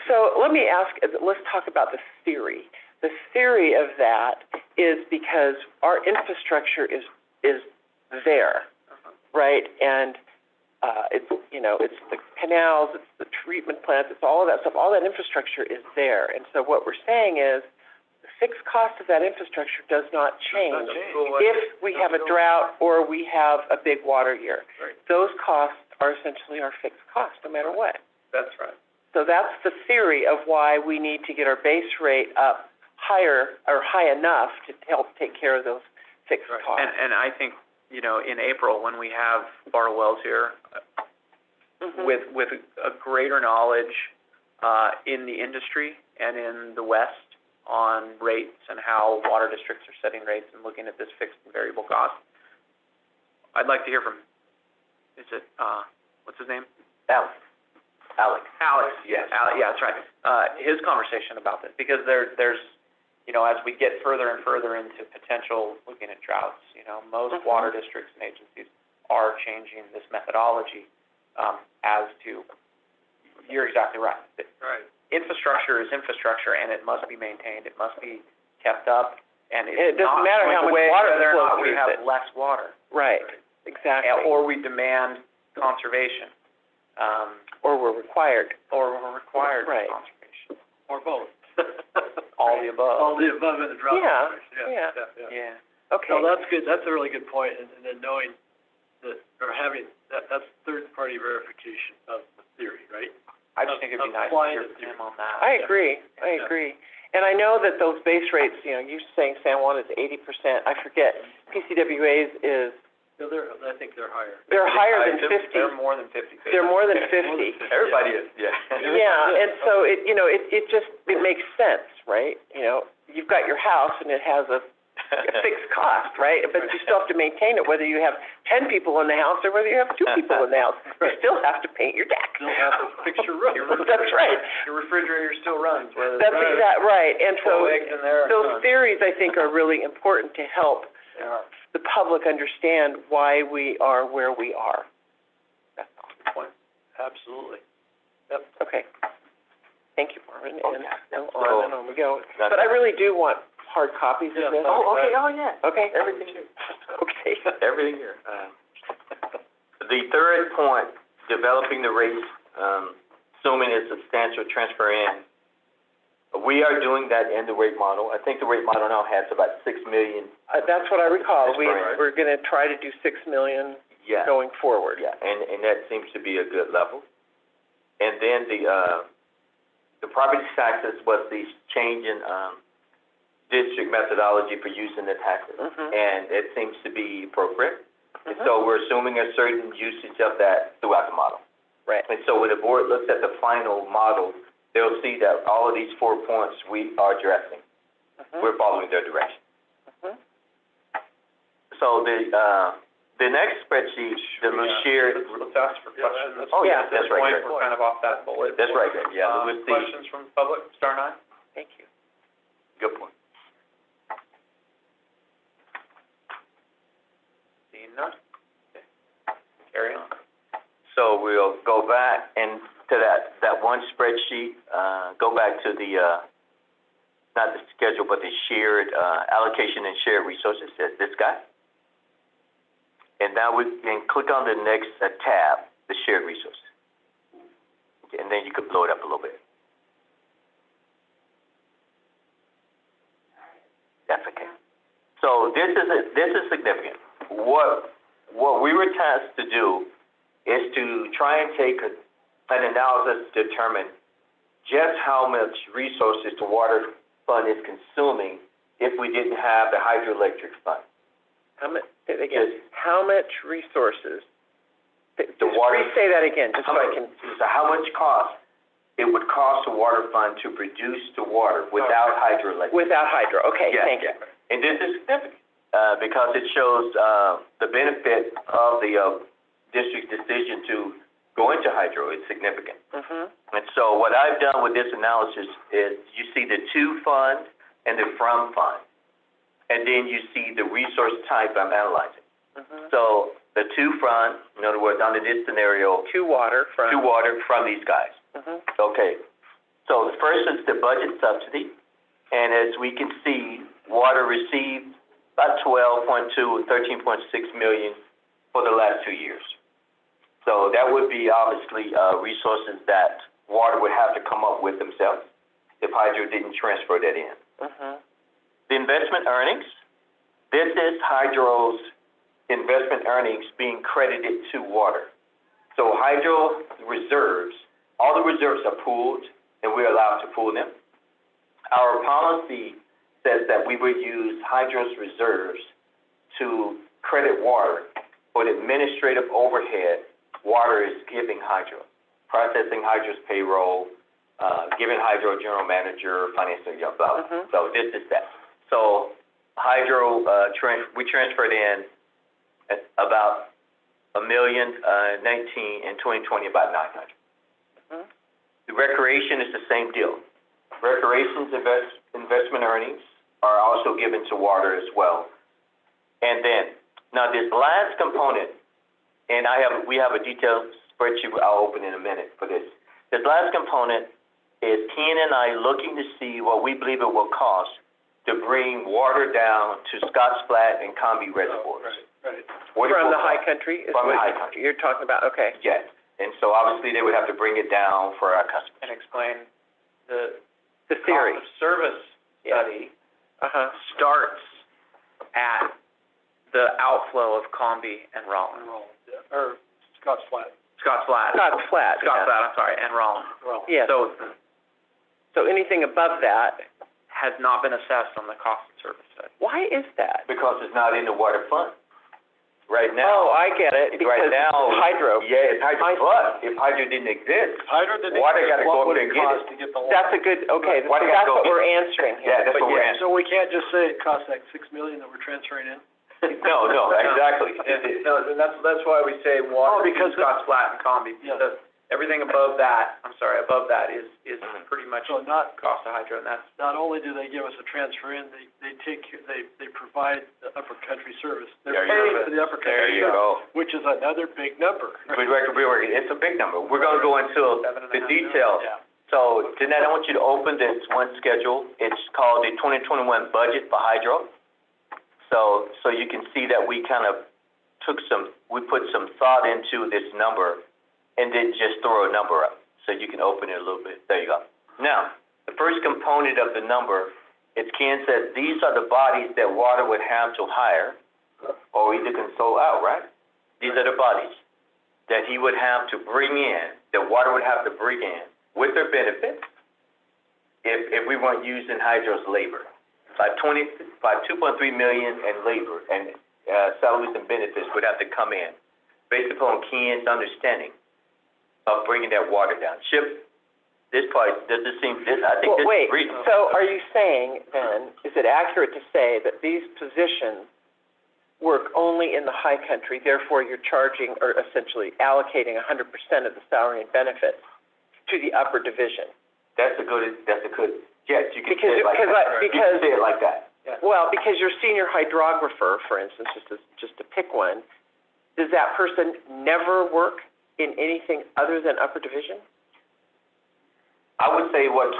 C: So let me ask, let's talk about the theory. The theory of that is because our infrastructure is there. right? And, it's, you know, it's the canals, it's the treatment plants, it's all of that stuff. All that infrastructure is there. And so what we're saying is, the fixed cost of that infrastructure does not change if we have a drought or we have a big water year.
D: Right.
C: Those costs are essentially our fixed cost, no matter what.
D: That's right.
C: So that's the theory of why we need to get our base rate up higher, or high enough to help take care of those fixed
D: Right.
C: costs.
A: And I think, you know, in April, when we have Bartle Wells here,
C: Mhm.
A: with a greater knowledge, in the industry and in the West on rates and how water districts are setting rates and looking at this fixed and variable cost, I'd like to hear from, is it, what's his name?
B: Alex, yes.
A: Alex, yeah, that's right. His conversation about this, because there's, you know, as we get further and further into potential looking at droughts, you know, most
C: Mhm.
A: water districts and agencies are changing this methodology, as to, you're exactly right.
D: Right.
A: Infrastructure is infrastructure, and it must be maintained, it must be kept up, and
C: It
A: it's
C: doesn't
A: not
C: matter
A: going
C: how much
A: away
C: water
A: whether or
C: flows
A: not we
C: through
A: have
C: it.
A: less water,
C: Right, exactly.
A: or we demand conservation,
C: Or we're required.
A: or we're required
C: Right.
A: conservation.
D: Or both.
A: All the above.
D: All the above in the drought
C: Yeah,
D: situation.
C: yeah.
A: Yeah.
C: Okay.
D: No, that's good, that's a really good point, and then knowing that, or having, that's third-party verification of the theory, right?
A: I just think it'd be nice to
D: Applying
A: hear
D: it
A: from him
D: to-
A: on that.
C: I agree, I agree. And I know that those base rates, you know, you're saying San Juan is 80%, I forget, PCWA's is,
D: No, I think they're higher.
C: they're higher than 50.
A: They're more than 50.
C: They're more than 50.
B: Everybody is, yeah.
C: Yeah, and so it, you know, it just, it makes sense, right? You know, you've got your house and it has a fixed cost, right? But you still have to maintain it, whether you have 10 people in the house or whether you have 2 people in the house. You still have to paint your deck.
D: Still have to fix your roof.
C: That's right.
A: Your refrigerator still runs, whether
C: That's right. And so,
A: throw eggs in there or
C: those
A: not.
C: theories, I think, are really important to help
A: They are.
C: the public understand why we are where we are. That's all.
D: Absolutely.
C: Okay. Thank you, Marvin, and
B: Okay.
C: on and on we go. But I really do want hard copies
D: Yeah,
C: of this.
D: oh, okay.
B: yeah.
C: Okay.
B: Everything.
C: Okay.
B: Everything here. The third point, developing the rates, assuming a substantial transfer in. We are doing that in the rate model. I think the rate model now has about 6 million.
C: That's what I recall.
B: That's correct.
C: We're gonna try to do 6 million
B: Yeah.
C: going forward.
B: Yeah, and that seems to be a good level. And then the property taxes was the change in, district methodology for using the taxes.
C: Mhm.
B: And it seems to be appropriate. And
C: Mhm.
B: so we're assuming a certain usage of that throughout the model.
C: Right.
B: And so when the board looks at the final model, they'll see that all of these 4 points we are addressing.
C: Mhm.
B: We're following their direction.
C: Mhm.
B: So the next spreadsheet, the little shared,
A: Let's ask for
D: Yeah,
A: questions.
D: that's-
B: oh, yeah,
A: At this
B: that's right,
A: point,
B: Greg.
A: we're kind of off that bullet.
B: That's right, Greg, yeah, it was the,
A: Questions from the public, Star Nine?
C: Thank you.
B: good point.
A: Seeing none? Okay. Carry on.
B: So we'll go back and to that one spreadsheet, go back to the, not the schedule, but the shared, allocation and shared resources, this guy. And now we can click on the next tab, the shared resources. Okay, and then you could blow it up a little bit. That's okay. So this is significant. What we were tasked to do is to try and take an analysis to determine just how much resources the water fund is consuming if we didn't have the hydroelectric fund.
C: How much, again, how much resources? Just
B: water-
C: re-say that again, just so I can.
B: So how much cost it would cost the water fund to produce the water without hydroelectric?
C: Without hydro, okay,
B: Yeah,
C: thank you.
B: yeah. And this is significant, because it shows, the benefit of the, district's decision to go into hydro is significant.
C: Mhm.
B: And so what I've done with this analysis is you see the to fund and the from fund. And then you see the resource type I'm analyzing.
C: Mhm.
B: So the to fund, in other words, under this scenario,
C: To water from.
B: to water from these guys.
C: Mhm.
B: Okay, so the first is the budget subsidy, and as we can see, water received about 12.2 and 13.6 million for the last 2 years. So that would be obviously, resources that water would have to come up with themselves if hydro didn't transfer that in.
C: Mhm.
B: The investment earnings, this is hydro's investment earnings being credited to water. So hydro reserves, all the reserves are pooled, and we're allowed to pool them. Our policy says that we would use hydro's reserves to credit water for the administrative overhead water is giving hydro, processing hydro's payroll, giving hydro general manager, financial, blah.
C: Mhm.
B: So this is that. So hydro, we transferred in at about $1,019,000, in 2020 about 900.
C: Mhm.
B: The recreation is the same deal. Recreation's investment earnings are also given to water as well. And then, now this last component, and we have a detailed spreadsheet I'll open in a minute for this. This last component is Ken and I looking to see what we believe it will cost to bring water down to Scotts Flat and Combi reservoirs.
D: Right.
B: What it
C: From
B: will
C: the high
B: cost.
C: country is
B: From the
C: what
B: high country.
C: you're talking about, okay.
B: Yes, and so obviously they would have to bring it down for our customers.
A: And explain the
C: The theory.
A: cost of service
C: Yeah.
A: study
C: Uh-huh.
A: starts at the outflow of Combi and Rollin.
D: Or Scott's Flat.
A: Scotts Flat.
C: Scotts Flat,
A: Scotts
C: yeah.
A: Flat, I'm sorry, and Rollin.
C: Yes. So anything above that,
A: Has not been assessed on the cost of service study.
C: why is that?
B: Because it's not in the water fund. Right
C: Oh,
B: now,
C: I get it,
B: right
C: because
B: now,
C: it's hydro.
B: yeah, it's hydro,
C: I-
B: but if hydro didn't exist,
D: Hydro didn't
B: Water
D: exist,
B: gotta go
D: what
B: up
D: would
B: there
D: it
B: and get
D: cost to get the water?
C: That's a good, okay,
B: Why do you gotta
C: that's
B: go
C: what
B: get
C: we're
B: it?
C: answering here.
B: yeah, that's
C: But
B: what we're
C: yes.
B: answering.
D: So we can't just say it costs like $6 million that we're transferring in?
B: No, exactly.
A: No, and that's why we say water,
D: Oh, because
A: Scotts Flat and Combi,
D: Yeah.
A: because everything above that, above that is pretty much
D: So not,
A: cost of hydro, and that's,
D: not only do they give us a transfer in, they provide the upper country service. They're
B: There you
D: paying
B: go.
D: for the upper
B: There
D: country
B: you
D: service,
B: go.
D: which is another big number.
B: It's a big number. We're gonna go into the details.
D: Yeah.
B: So, Jeanette, I want you to open this one schedule. It's called the 2021 budget for hydro. So you can see that we kind of we put some thought into this number and didn't just throw a number up. So you can open it a little bit. There you go. Now, the first component of the number, as Ken said, these are the bodies that water would have to hire or either consult out, right? These are the bodies that he would have to bring in, that water would have to bring in with their benefits if we weren't using hydro's labor. By 2.3 million in labor and salaries and benefits would have to come in based upon Ken's understanding of bringing that water down. Chip, this part, does it seem, I think
C: Well,
B: this
C: wait,
B: is reasonable.
C: so are you saying then, is it accurate to say that these positions work only in the high country, therefore you're charging or essentially allocating 100% of the salary and benefits to the upper division?
B: That's a good, yes, you can
C: Because-
B: say it like
C: because
B: that.
C: I-
B: You
C: because-
B: can say it like that.
C: Well, because your senior hydrographer, for instance, just to pick one, does that person never work in anything other than upper division?
B: I would say when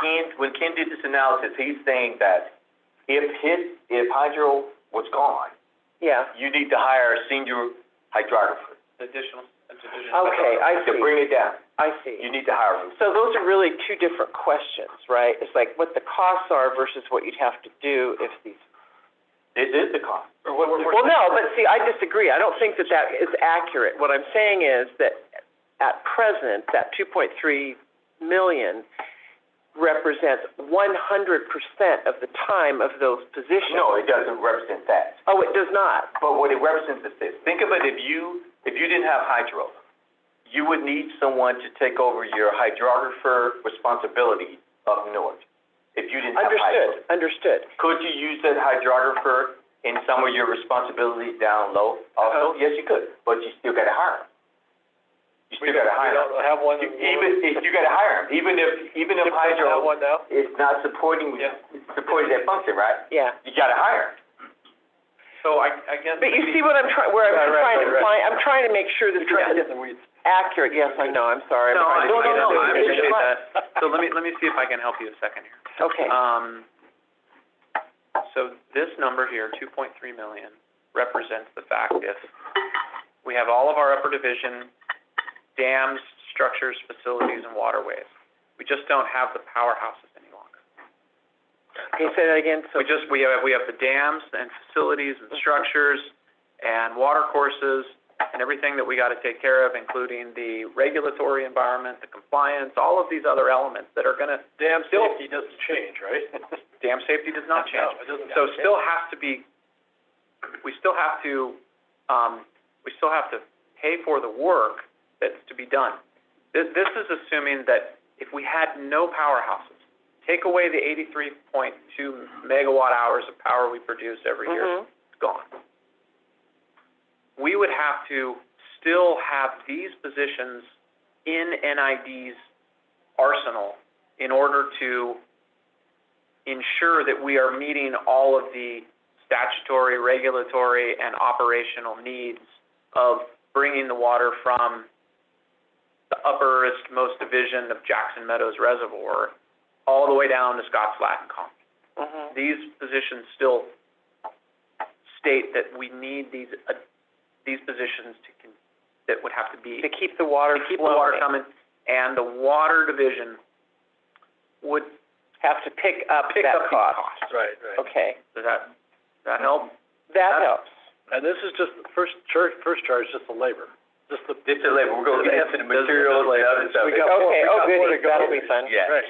B: Ken did this analysis, he's saying that if hydro was gone,
C: Yeah,
B: you need to hire a senior hydrographer
A: additional.
C: okay, I
B: to
C: see,
B: bring it down.
C: I
B: You
C: see.
B: need to hire him.
C: So those are really two different questions, right? It's like what the costs are versus what you'd have to do if these.
B: This is the cost.
C: Well, no, but see, I disagree. I don't think that that is accurate. What I'm saying is that at present, that 2.3 million represents 100% of the time of those positions.
B: No, it doesn't represent that.
C: Oh, it does not?
B: But what it represents is this. Think of it, if you didn't have hydro, you would need someone to take over your hydrographer responsibility up north. If you didn't have hydro.
C: Understood.
B: Could you use that hydrographer in some of your responsibilities down low also? Yes, you could, but you still gotta hire him. You still gotta hire him.
D: We don't have one.
B: Even if you gotta hire him, even if hydro
D: have one now?
B: is not supporting that function, right?
C: Yeah.
B: You gotta hire him.
A: So I guess.
C: But you see what I'm trying, where I'm trying to find, I'm trying to make sure this
D: Trying to
C: is
D: get in the weeds.
C: accurate. Yes, I know, I'm sorry.
A: No, I
C: I'm
A: appreciate that. So let me see if I can help you a second here.
C: Okay.
A: So this number here, 2.3 million, represents the fact We have all of our upper division dams, structures, facilities, and waterways. We just don't have the powerhouses any longer.
C: Can you say that again? So,
A: We have the dams and facilities and structures and water courses and everything that we gotta take care of, including the regulatory environment, the compliance, all of these other elements that are gonna,
D: Dam
A: Still-
D: safety doesn't change, right?
A: dam safety does not change.
D: No, it doesn't.
A: So still has to be, we still have to pay for the work that's to be done. This is assuming that if we had no powerhouses, take away the 83.2 megawatt hours of power we produce every year, it's gone. We would have to still have these positions in NID's arsenal in order to ensure that we are meeting all of the statutory, regulatory, and operational needs of bringing the water from the upperest most division of Jackson Meadows Reservoir all the way down to Scotts Flat and Concord. These positions still state that we need these positions that would have to be,
C: to keep the water
A: to keep the water
C: flowing.
A: coming, and the water division would
C: Have to pick up
A: pick
C: that
A: up these
C: cost.
A: costs.
D: Right.
C: Okay,
A: Does that help?
C: that helps.
D: And this is just, the first charge is just the labor, just the.
B: It's the labor, we're gonna get into the materials and other stuff.
D: We got more-
C: Okay,
D: we got more
C: goody,
D: to go.
C: that'll be fun.
B: Yeah.
D: Right.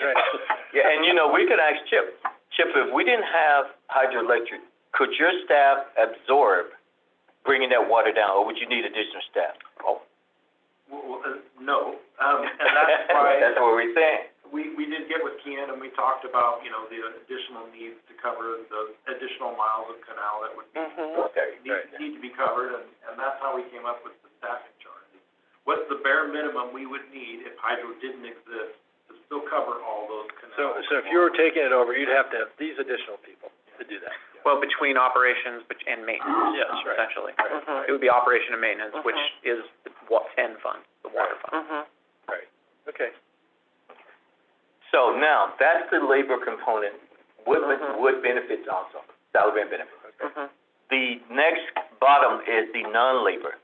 B: Yeah, and we could ask Chip, if we didn't have hydroelectric, could your staff absorb bringing that water down, or would you need additional staff?
F: No, and that's why.
B: That's what we're saying.
F: We did get with Ken and we talked about, the additional needs to cover the additional miles of canal that would
B: Okay,
F: need to be covered, and that's how we came up with the staffing charge. What's the bare minimum we would need if hydro didn't exist to still cover all those canals?
D: So if you were taking it over, you'd have to have these additional people to do that.
A: Well, between operations and maintenance,
D: Yes, right.
A: essentially. It would be operation and maintenance, which is the 10 fund, the water fund.
D: Right, okay.
B: So now, that's the labor component, would benefits also, salary and benefits. The next bottom is the non-labor.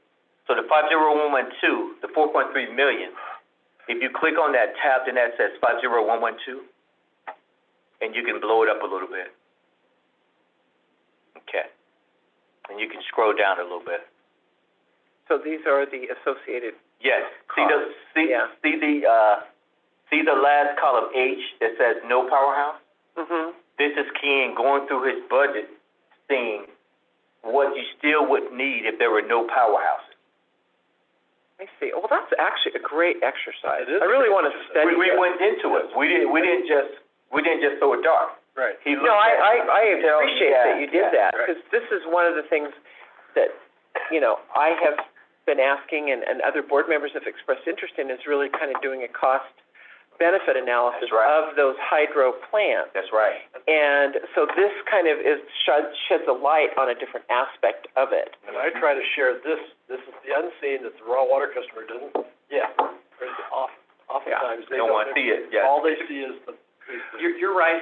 B: So the 50112, the 4.3 million, if you click on that tab, then that says 50112, and you can blow it up a little bit. Okay. And you can scroll down a little bit.
C: So these are the associated,
B: Yes,
C: Costs, yeah.
B: see the last column, H, that says no powerhouse? This is Ken going through his budget, seeing what you still would need if there were no powerhouses.
C: I see. Well, that's actually a great exercise.
D: It is
C: I
D: a
C: really
D: great
C: want to
D: exercise.
C: study
B: We
C: that.
B: went into it. We didn't just throw it dark.
D: Right.
B: He
C: No,
B: looked at it.
C: I appreciate that you did that,
D: right.
C: because this is one of the things that, I have been asking, and other board members have expressed interest in, is really kind of doing a cost-benefit analysis
B: That's right.
C: of those hydro plants.
B: That's right.
C: And so this kind of sheds a light on a different aspect of it.
D: And I try to share this is the unseen that the raw water customer doesn't, oftentimes they
B: Don't want to see it, yeah.
D: All they see is the.
A: You're right,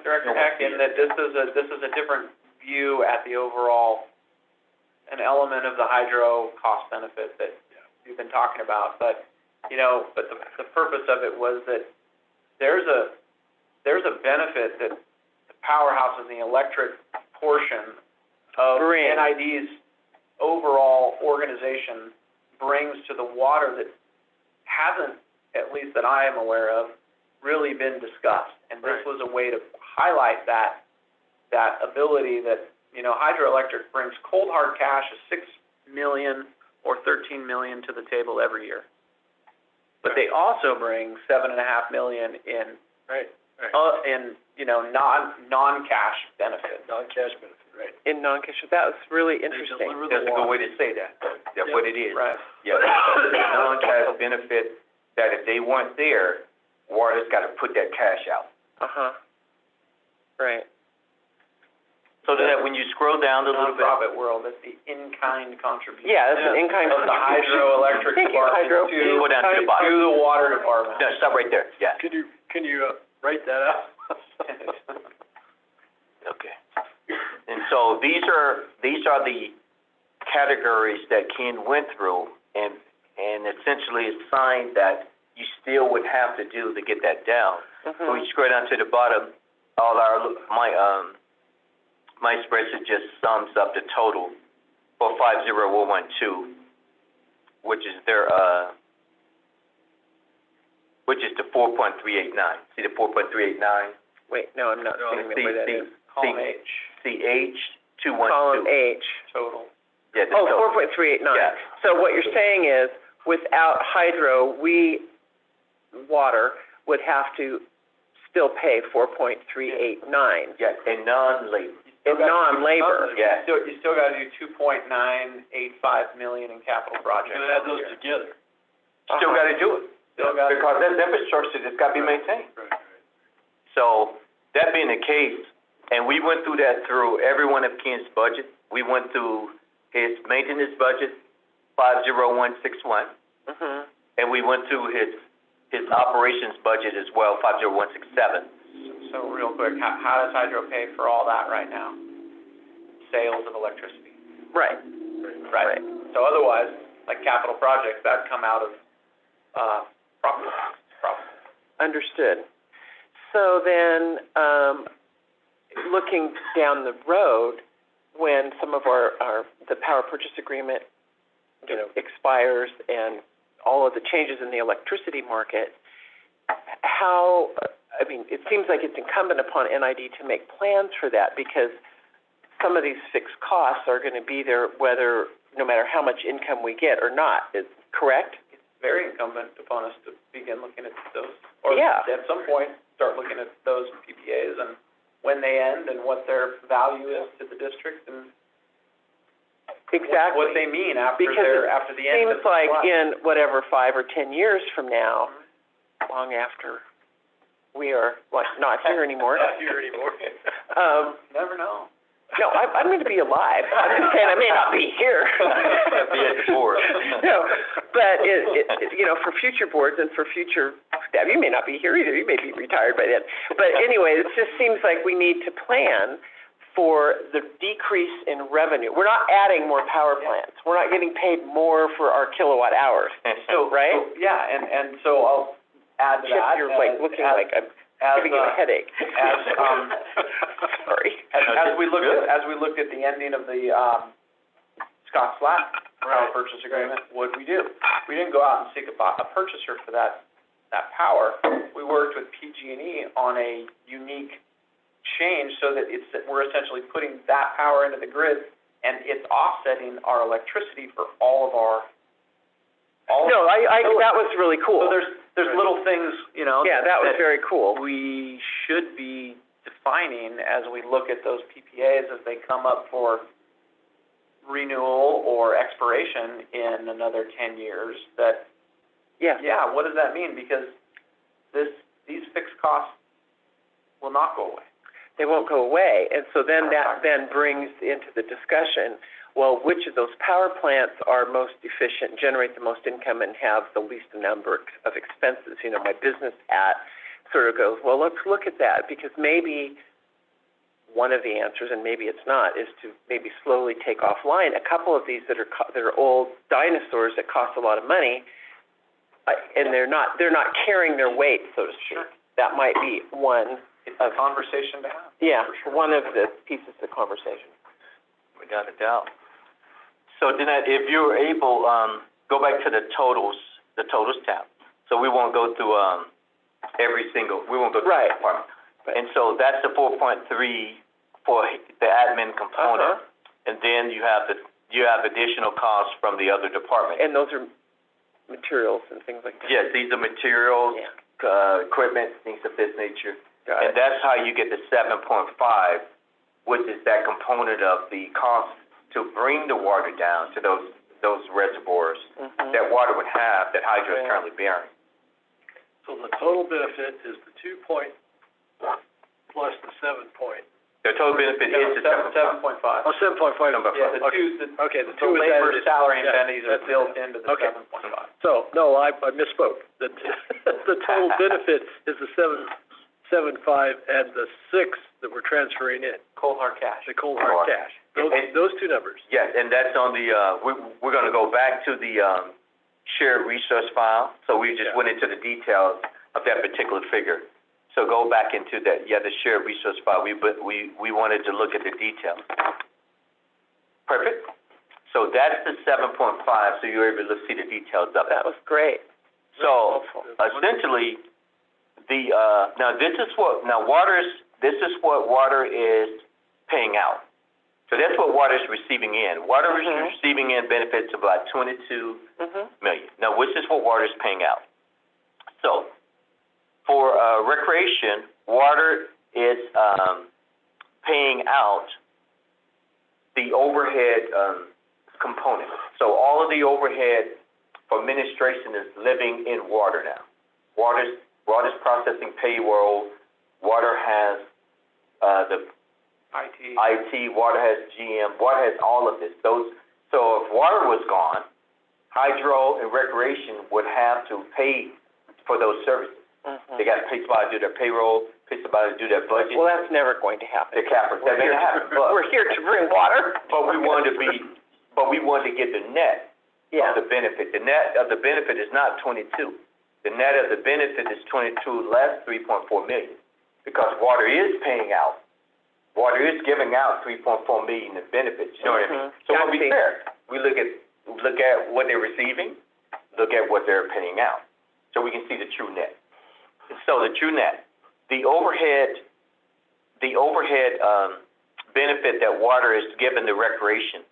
A: Director Heck, in that this is a different view at the overall, an element of the hydro cost benefit that you've been talking about, but the purpose of it was that there's a benefit that the powerhouses and the electric portion of
C: Bring.
A: NID's overall organization brings to the water that hasn't, at least that I am aware of, really been discussed. And this was a way to highlight that ability that, hydroelectric brings cold hard cash of $6 million or $13 million to the table every year. But they also bring $7.5 million in non-cash benefit.
D: Non-cash benefit, right.
C: In non-cash, that was really
D: They
C: interesting.
D: deliver the
B: That's a good way
D: water.
B: to say that. That's what it is.
A: Right.
B: Yeah, it's a non-cash benefit that if they weren't there, water's got to put that cash out.
C: Right.
B: So that when you scroll down a little bit.
A: Nonprofit world, that's the in-kind contribution.
C: Yeah, that's an in-kind
A: Of the
C: contribution.
A: hydroelectric
C: Thank you,
A: department
C: hydro.
B: Go down to the bottom.
A: to the water department.
B: No, stop right there, yeah.
D: Can you write that out?
B: Okay. And so these are the categories that Ken went through and essentially assigned that you still would have to do to get that down. So we scroll down to the bottom, my spreadsheet just sums up the total for 50112, which is the 4.389. See the 4.389?
C: Wait, no, I'm not seeing where that is.
A: Column H,
B: CH 212.
C: Column H.
A: total.
B: Yeah, the
C: Oh,
B: total.
C: 4.389.
B: Yeah.
C: So what you're saying is, without hydro, water would have to still pay 4.389
B: Yeah, and non-labor.
C: in non-labor.
B: Yeah.
A: You still gotta do 2.985 million in capital projects.
D: You gotta add those together.
B: Still gotta do it.
A: Still gotta.
B: Because that infrastructure has got to be maintained.
D: Right.
B: So, that being the case, and we went through that through every one of Ken's budget. We went through his maintenance budget, 50161, and we went through his operations budget as well, 50167.
A: So real quick, how does hydro pay for all that right now? Sales of electricity.
C: Right.
A: Right. So otherwise, like capital projects, that'd come out of, property.
C: Understood. So then, looking down the road, when some of the power purchase agreement, expires and all of the changes in the electricity market, it seems like it's incumbent upon NID to make plans for that, because some of these fixed costs are gonna be there no matter how much income we get or not, is correct?
A: It's very incumbent upon us to begin looking at those, or
C: Yeah.
A: at some point, start looking at those PPAs and when they end and what their value is to the district and
C: Exactly.
A: what they mean after
C: Because
A: the end of
C: seems
A: the
C: like
A: supply.
C: in whatever 5 or 10 years from now, long after we are not here anymore.
D: Not here anymore.
A: Never know.
C: No, I'm going to be alive. I'm just saying I may not be here.
B: Be at the board.
C: No, but for future boards and for future staff, you may not be here either. You may be retired by then. But anyway, it just seems like we need to plan for the decrease in revenue. We're not adding more power plants. We're not getting paid more for our kilowatt hours.
A: So,
C: Right?
A: so, yeah, and so I'll add to
C: Chip,
A: that.
C: you're looking like I'm giving you a headache. Sorry.
A: As we looked at the ending of the, Scott Flat power purchase agreement, what'd we do? We didn't go out and seek a purchaser for that power. We worked with PG&E on a unique change so that we're essentially putting that power into the grid, and it's offsetting our electricity for all of our.
C: That was really cool.
A: So there's little things,
C: Yeah, that was very cool.
A: we should be defining as we look at those PPAs as they come up for renewal or expiration in another 10 years, that,
C: Yeah.
A: what does that mean? Because these fixed costs will not go away.
C: They won't go away. And so then that then brings into the discussion, well, which of those power plants are most efficient, generate the most income, and have the least number of expenses? My business hat sort of goes, well, let's look at that, because maybe one of the answers, and maybe it's not, is to maybe slowly take offline a couple of these that are old dinosaurs that cost a lot of money, and they're not carrying their weight, so to speak.
A: Sure.
C: That might be one.
A: It's a conversation to have.
C: Yeah, one of the pieces of conversation.
B: Without a doubt. So then if you're able, go back to the totals tab. So we won't go through, we won't go through
C: Right.
B: the department.
C: Right.
B: And so that's the 4.3 for the admin component. And then you have additional costs from the other departments.
C: And those are materials and things like that?
B: Yes, these are materials, equipment, things of this nature.
C: Got
B: And
C: it.
B: that's how you get the 7.5, which is that component of the cost to bring the water down to those reservoirs that water would have, that hydro is currently bearing.
D: So the total benefit is the 2 point plus the 7 point.
B: The total benefit is the 7.5.
A: 7.5.
D: 7.5.
A: Yeah, the
B: Okay.
A: two,
D: Okay, the
A: the
D: two is
A: labor,
D: added.
A: salary, and
D: Yeah,
A: amenities are
D: that's-
A: built into the
D: okay.
A: 7.5.
D: So, no, I misspoke. The total benefit is the 7.5 and the 6 that we're transferring in,
A: Cold hard cash.
D: the cold hard cash. Those two numbers.
B: Yes, and that's on the, we're gonna go back to the, shared resource file, so we just
D: Yeah.
B: went into the details of that particular figure. So go back into that, the shared resource file, we wanted to look at the details. Perfect. So that's the 7.5, so you're able to see the details of
C: That
B: it.
C: was great.
B: So essentially, now this is what water is paying out. So that's what water is receiving in. Water is receiving in benefits of about 22 million. Now, which is what water is paying out. So for recreation, water is paying out the overhead component. So all of the overhead for administration is living in water now. Water's processing payroll. Water has the IT, water has GM, water has all of this. So if water was gone, hydro and recreation would have to pay for those services. They got to pay somebody to do their payroll, pay somebody to do their budget.
C: Well, that's never going to happen.
B: The capital, that may not happen, but
C: We're here to bring water.
B: we wanted to get the net of the benefit. The net of the benefit is not 22. The net of the benefit is 22 less 3.4 million, because water is paying out. Water is giving out 3.4 million in benefits. You know what I mean? So we'll be fair. We look at what they're receiving, look at what they're paying out, so we can see the true net. So the true net, the overhead benefit that water is given to recreation,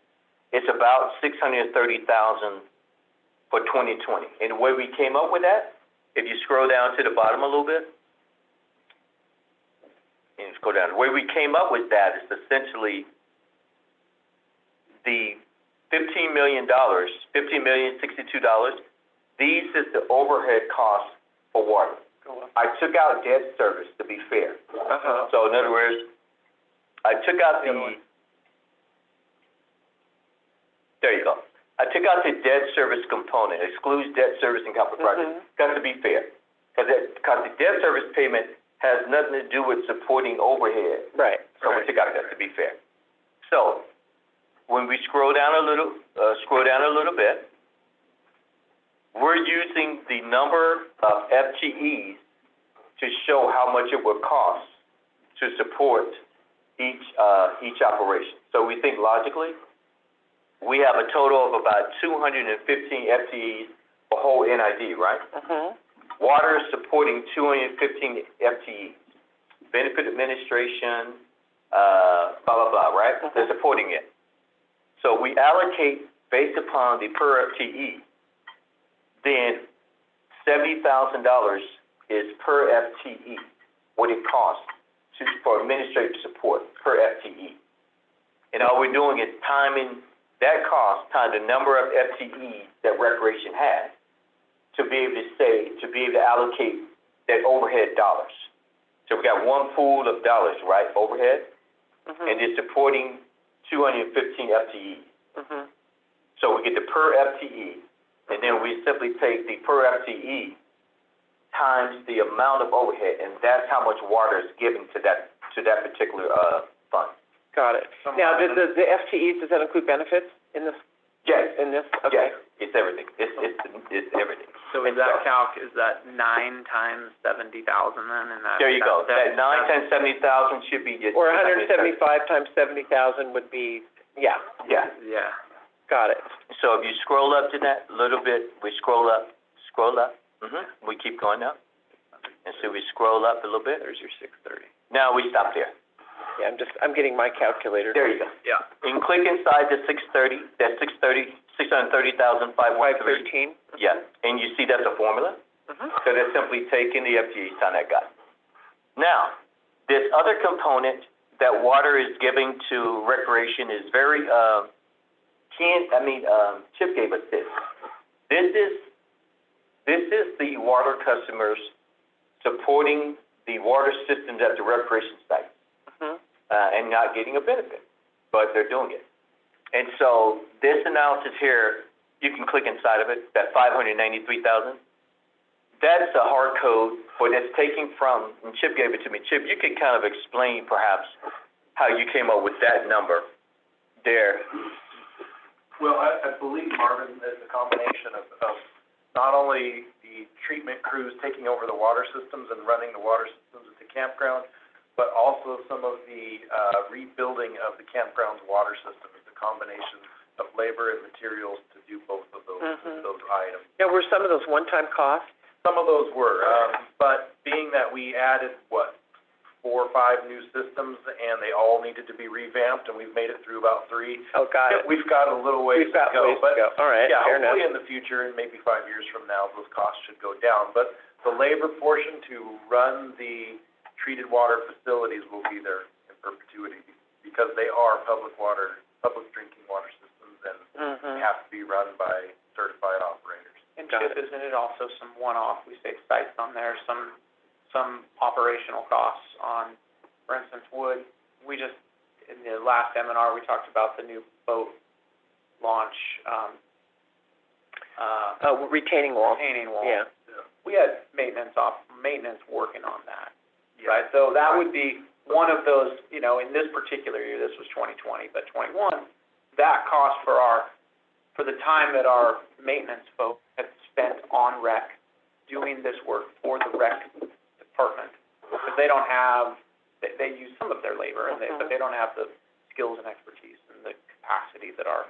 B: it's about $630,000 for 2020. And the way we came up with that, if you scroll down to the bottom a little bit, and you scroll down, the way we came up with that is essentially the $15 million, $15,062,000. These is the overhead costs for water. I took out debt service, to be fair. So in other words, I took out there you go. I took out the debt service component, excludes debt service and capital projects. Got to be fair, because the debt service payment has nothing to do with supporting overhead.
C: Right.
B: So we took out that, to be fair. So when we scroll down a little bit, we're using the number of FTEs to show how much it would cost to support each operation. So we think logically, we have a total of about 215 FTEs for whole NID, right? Water is supporting 215 FTEs. Benefit administration, blah, blah, blah, right? They're supporting it. So we allocate based upon the per FTE, then $70,000 is per FTE, what it costs for administrative support per FTE. And all we're doing is timing that cost times the number of FTEs that recreation has to be able to allocate that overhead dollars. So we got one pool of dollars, right, overhead, and it's supporting 215 FTEs. So we get the per FTE, and then we simply take the per FTE times the amount of overhead, and that's how much water is given to that particular fund.
C: Got it. Now, the FTEs, does that include benefits in this?
B: Yes.
C: In this? Okay.
B: Yes, it's everything. It's everything.
A: So is that calc, is that 9 times 70,000 then? And
B: There you go. That 9 times 70,000 should be just.
C: Or 175 times 70,000 would be, yeah.
B: Yeah.
C: Got it.
B: So if you scroll up to that a little bit, we scroll up. We keep going up. And so we scroll up a little bit.
A: There's your 630.
B: Now we stop there.
C: Yeah, I'm getting my calculator.
B: There you go.
A: Yeah.
B: And click inside the 630, that 630,513.
C: 513.
B: Yeah, and you see that's a formula? So they're simply taking the FTEs time that got. Now, this other component that water is giving to recreation is very, Chip gave us this. This is the water customers supporting the water systems at the recreation site. And not getting a benefit, but they're doing it. And so this analysis here, you can click inside of it, that 593,000. That's a hard code, but it's taking from, and Chip gave it to me. Chip, you could kind of explain perhaps how you came up with that number there.
F: Well, I believe, Marvin, it's a combination of not only the treatment crews taking over the water systems and running the water systems at the campground, but also some of the rebuilding of the campground's water system. It's a combination of labor and materials to do both of those items.
C: Yeah, were some of those one-time costs?
F: Some of those were, but being that we added, 4 or 5 new systems, and they all needed to be revamped, and we've made it through about 3.
C: Oh, got it.
F: We've got a little ways
C: We've
F: to
C: got
F: go,
C: ways
F: but
C: to go. All right,
F: yeah,
C: fair enough.
F: hopefully in the future, and maybe 5 years from now, those costs should go down. But the labor portion to run the treated water facilities will be there in perpetuity, because they are public drinking water systems, and have to be run by certified operators.
A: And Chip, isn't it also some one-off, we say sites on there, some operational costs on, for instance, wood? We just, in the last M&R, we talked about the new boat launch,
C: Retaining wall.
A: retaining wall.
C: Yeah.
A: We had maintenance working on that, right? So that would be one of those, in this particular year, this was 2020, but 21, that cost for the time that our maintenance folks had spent on rec, doing this work for the rec department, because they don't have, they use some of their labor, but they don't have the skills and expertise and the capacity that our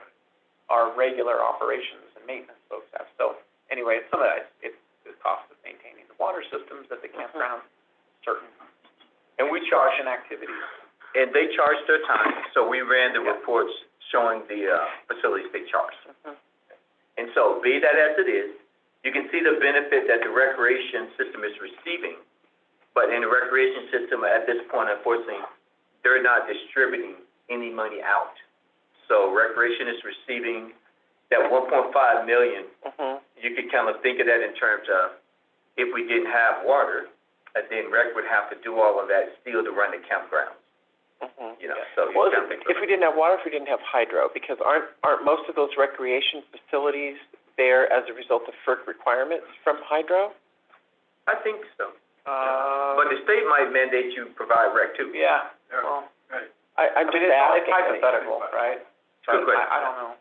A: regular operations and maintenance folks have. So anyway, some of that, it's the cost of maintaining the water systems at the campground, certain
B: And we charge,
A: activities.
B: and they charge their time, so we ran the reports showing the facilities they charge. And so, be that as it is, you can see the benefit that the recreation system is receiving, but in the recreation system at this point, unfortunately, they're not distributing any money out. So recreation is receiving that 1.5 million. You could kind of think of that in terms of, if we didn't have water, then rec would have to do all of that still to run the campgrounds. So you
C: Well,
B: kind of think
C: if we didn't have water, if we didn't have hydro, because aren't most of those recreation facilities there as a result of FERC requirements from hydro?
B: I think so. But the state might mandate you provide rec too.
A: Yeah, well,
C: I'm just
A: it's
C: asking.
A: hypothetical, right? So
B: Good question.
A: I don't know.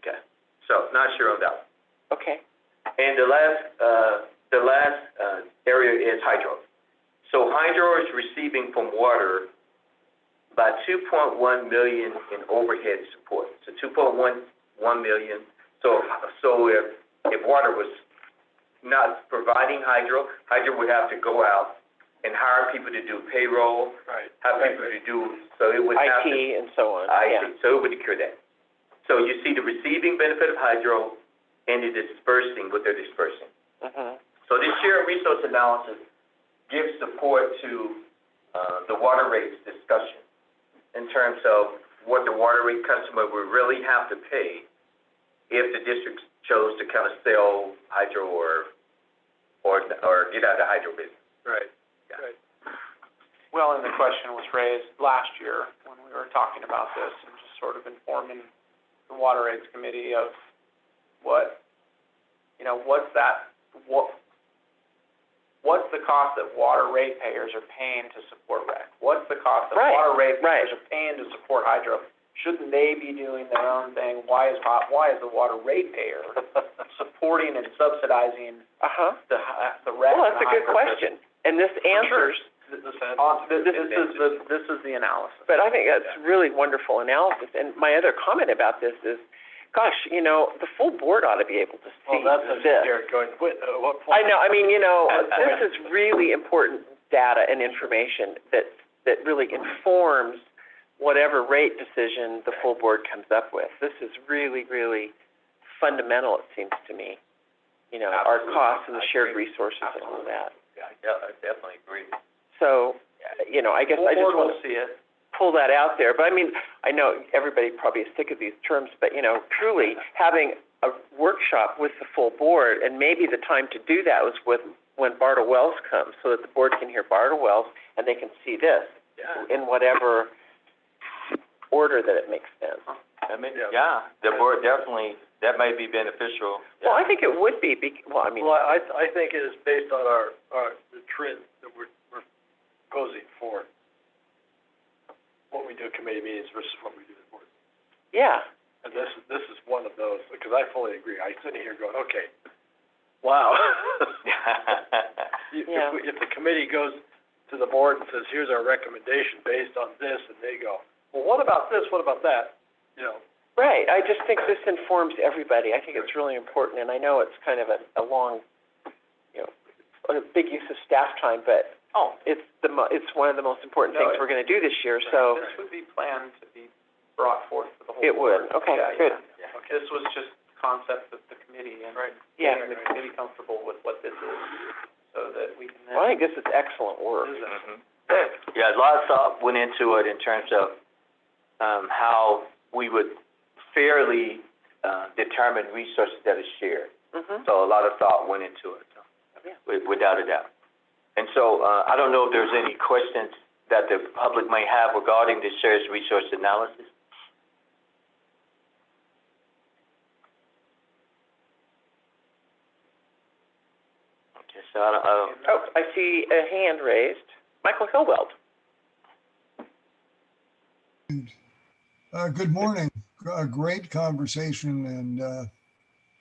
B: Okay. So, not sure on that.
C: Okay.
B: And the last area is hydro. So hydro is receiving from water about 2.1 million in overhead support. So 2.1 million. So if water was not providing hydro would have to go out and hire people to do payroll, have people to do, so it would have to.
C: IT and so on.
B: IT, so it would occur that. So you see the receiving benefit of hydro and the dispersing, what they're dispersing. So this shared resource analysis gives support to the water rates discussion in terms of what the water rate customer would really have to pay if the district chose to kind of sell hydro or get out of the hydro business.
A: Well, and the question was raised last year when we were talking about this and just sort of informing the Water Rates Committee of what's the cost that water ratepayers are paying to support rec? What's the cost that water ratepayers are paying to support hydro? Shouldn't they be doing their own thing? Why is the water ratepayer supporting and subsidizing the rec?
C: Well, that's a good question. And this answers.
A: This is the analysis.
C: But I think that's really wonderful analysis. And my other comment about this is, gosh, the full board ought to be able to see
D: Well, that's
C: this.
D: Jared going, what point?
C: I know, this is really important data and information that really informs whatever rate decision the full board comes up with. This is really, really fundamental, it seems to me. Our costs and the shared resources and all of that.
B: Yeah, I definitely agree.
C: So, I guess I just want to
A: see it.
C: pull that out there. But I know everybody probably is sick of these terms, but, truly having a workshop with the full board, and maybe the time to do that was when Bartle Wells comes, so that the board can hear Bartle Wells and they can see this in whatever order that it makes sense.
B: I mean,
D: Yeah.
B: yeah, the board definitely, that might be beneficial.
C: Well, I think it would be, well, I mean,
D: Well, I think it is based on the trend that we're proposing for what we do at committee meetings versus what we do at board.
C: yeah,
D: And this is one of those, because I fully agree. I sit here going, okay, wow.
C: Yeah.
D: If the committee goes to the board and says, here's our recommendation based on this, and they go, well, what about this, what about that? You know,
C: right. I just think this informs everybody. I think it's really important, and I know it's kind of a long, you know, a big use of staff time, but it's one of the most important things we're gonna do this year, so.
A: This would be planned to be brought forth to the whole
C: It
A: board.
C: would, okay,
A: Yeah,
C: good.
A: yeah. This was just concepts of the committee and
C: Yeah.
A: getting the committee comfortable with what this is, so that we can then.
C: Well, I think this is excellent work.
B: Mhm. Yeah, a lot of thought went into it in terms of, how we would fairly, determine resources that are shared.
C: Mm-hmm.
B: So a lot of thought went into it, so,
C: Yeah.
B: without a doubt. And so, I don't know if there's any questions that the public may have regarding the shared resource analysis? Okay, so I don't,
C: Oh, I see a hand raised. Michael Hillweld.
G: Good morning. A great conversation and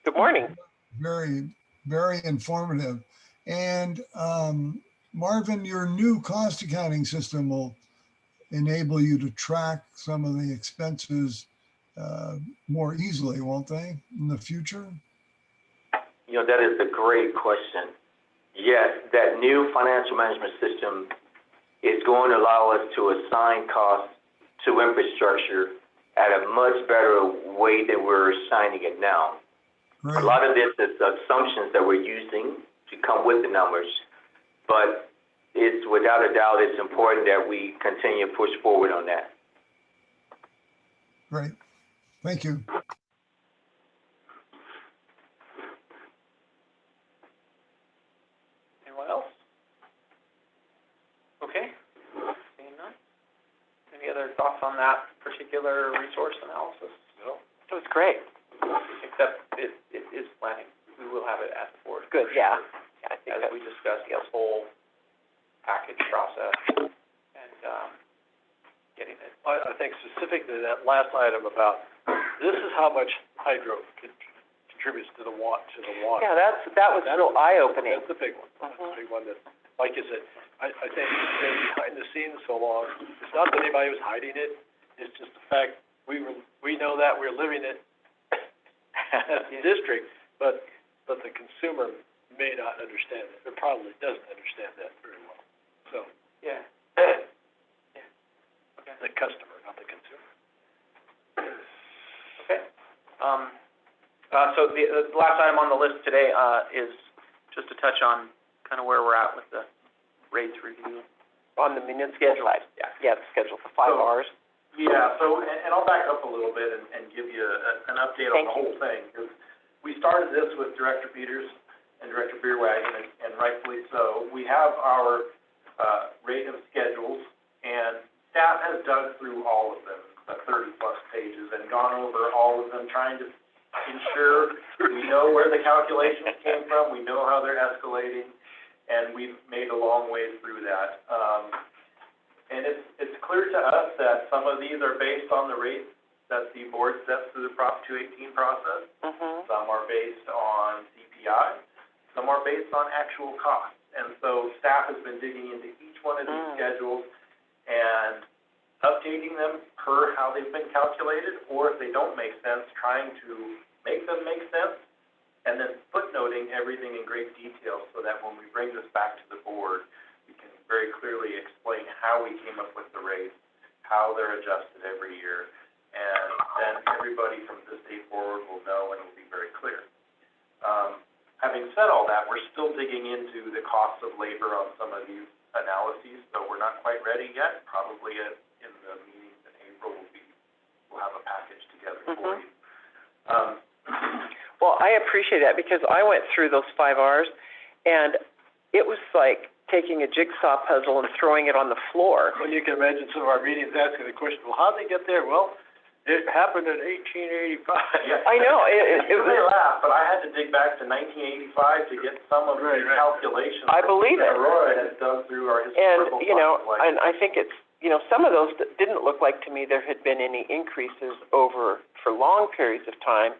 C: Good morning.
G: very, very informative. And Marvin, your new cost accounting system will enable you to track some of the expenses more easily, won't they, in the future?
B: you know, that is a great question. Yes, that new financial management system is going to allow us to assign costs to infrastructure at a much better way than we're assigning it now.
G: Great.
B: A lot of this is assumptions that we're using to come with the numbers, but it's without a doubt, it's important that we continue to push forward on that.
G: Great. Thank you.
A: Anyone else? Okay, seeing none. Any other thoughts on that particular resource analysis?
D: no,
C: It was great.
A: Except it is planning. We will have it at the board.
C: Good, yeah. I think
A: As
C: that's,
A: we discussed this whole package process and, getting it.
D: I think specifically that last item about, this is how much hydro contributes to the water.
C: yeah, that was real eye-opening.
D: That's a big one. That's
C: Mhm.
D: a big one that, like you said, I think it's been behind the scenes so long. It's not that anybody was hiding it. It's just the fact we know that we're living it as a district, but the consumer may not understand it. It probably doesn't understand that very well. So,
A: Yeah. Okay.
D: the customer, not the consumer.
A: Okay. So the last item on the list today, is just to touch on kind of where we're at with the rates review.
C: On the municipal side. Yeah, the schedule for 5
F: So-
C: hours.
F: Yeah, so, and I'll back up a little bit and give you an update on
C: Thank
F: the
C: you.
F: whole thing. Because we started this with Director Peters and Director Beerwagen, and rightfully so. We have our, rate of schedules, and staff has dug through all of them, 30-plus pages, and gone over all of them, trying to ensure we know where the calculations came from, we know how they're escalating, and we've made a long way through that. And it's clear to us that some of these are based on the rates that the board sets through the Prop 218 process.
C: Mm-hmm.
F: Some are based on CPI, some are based on actual costs. And so staff has been digging into each one of these schedules and updating them per how they've been calculated, or if they don't make sense, trying to make them make sense, and then footnoting everything in great detail so that when we bring this back to the board, we can very clearly explain how we came up with the rates, how they're adjusted every year, and then everybody from this day forward will know and it'll be very clear. Having said all that, we're still digging into the cost of labor on some of these analyses, so we're not quite ready yet. Probably in the meetings in April, we'll have a package together for you.
C: Well, I appreciate that because I went through those 5 Rs and it was like taking a jigsaw puzzle and throwing it on the floor.
D: Well, you can imagine some of our meetings asking the question, well, how'd they get there? Well, it happened in 1885.
F: Yeah.
C: I know, it
F: You may
C: was,
F: laugh, but I had to dig back to 1985 to get some of the
D: Right, right.
F: calculations.
C: I believe it.
F: that Aurora has done through our
C: and,
F: historical.
C: you know,
F: fluctuations.
C: and I think it's, you know, some of those didn't look like to me there had been any increases for long periods of time.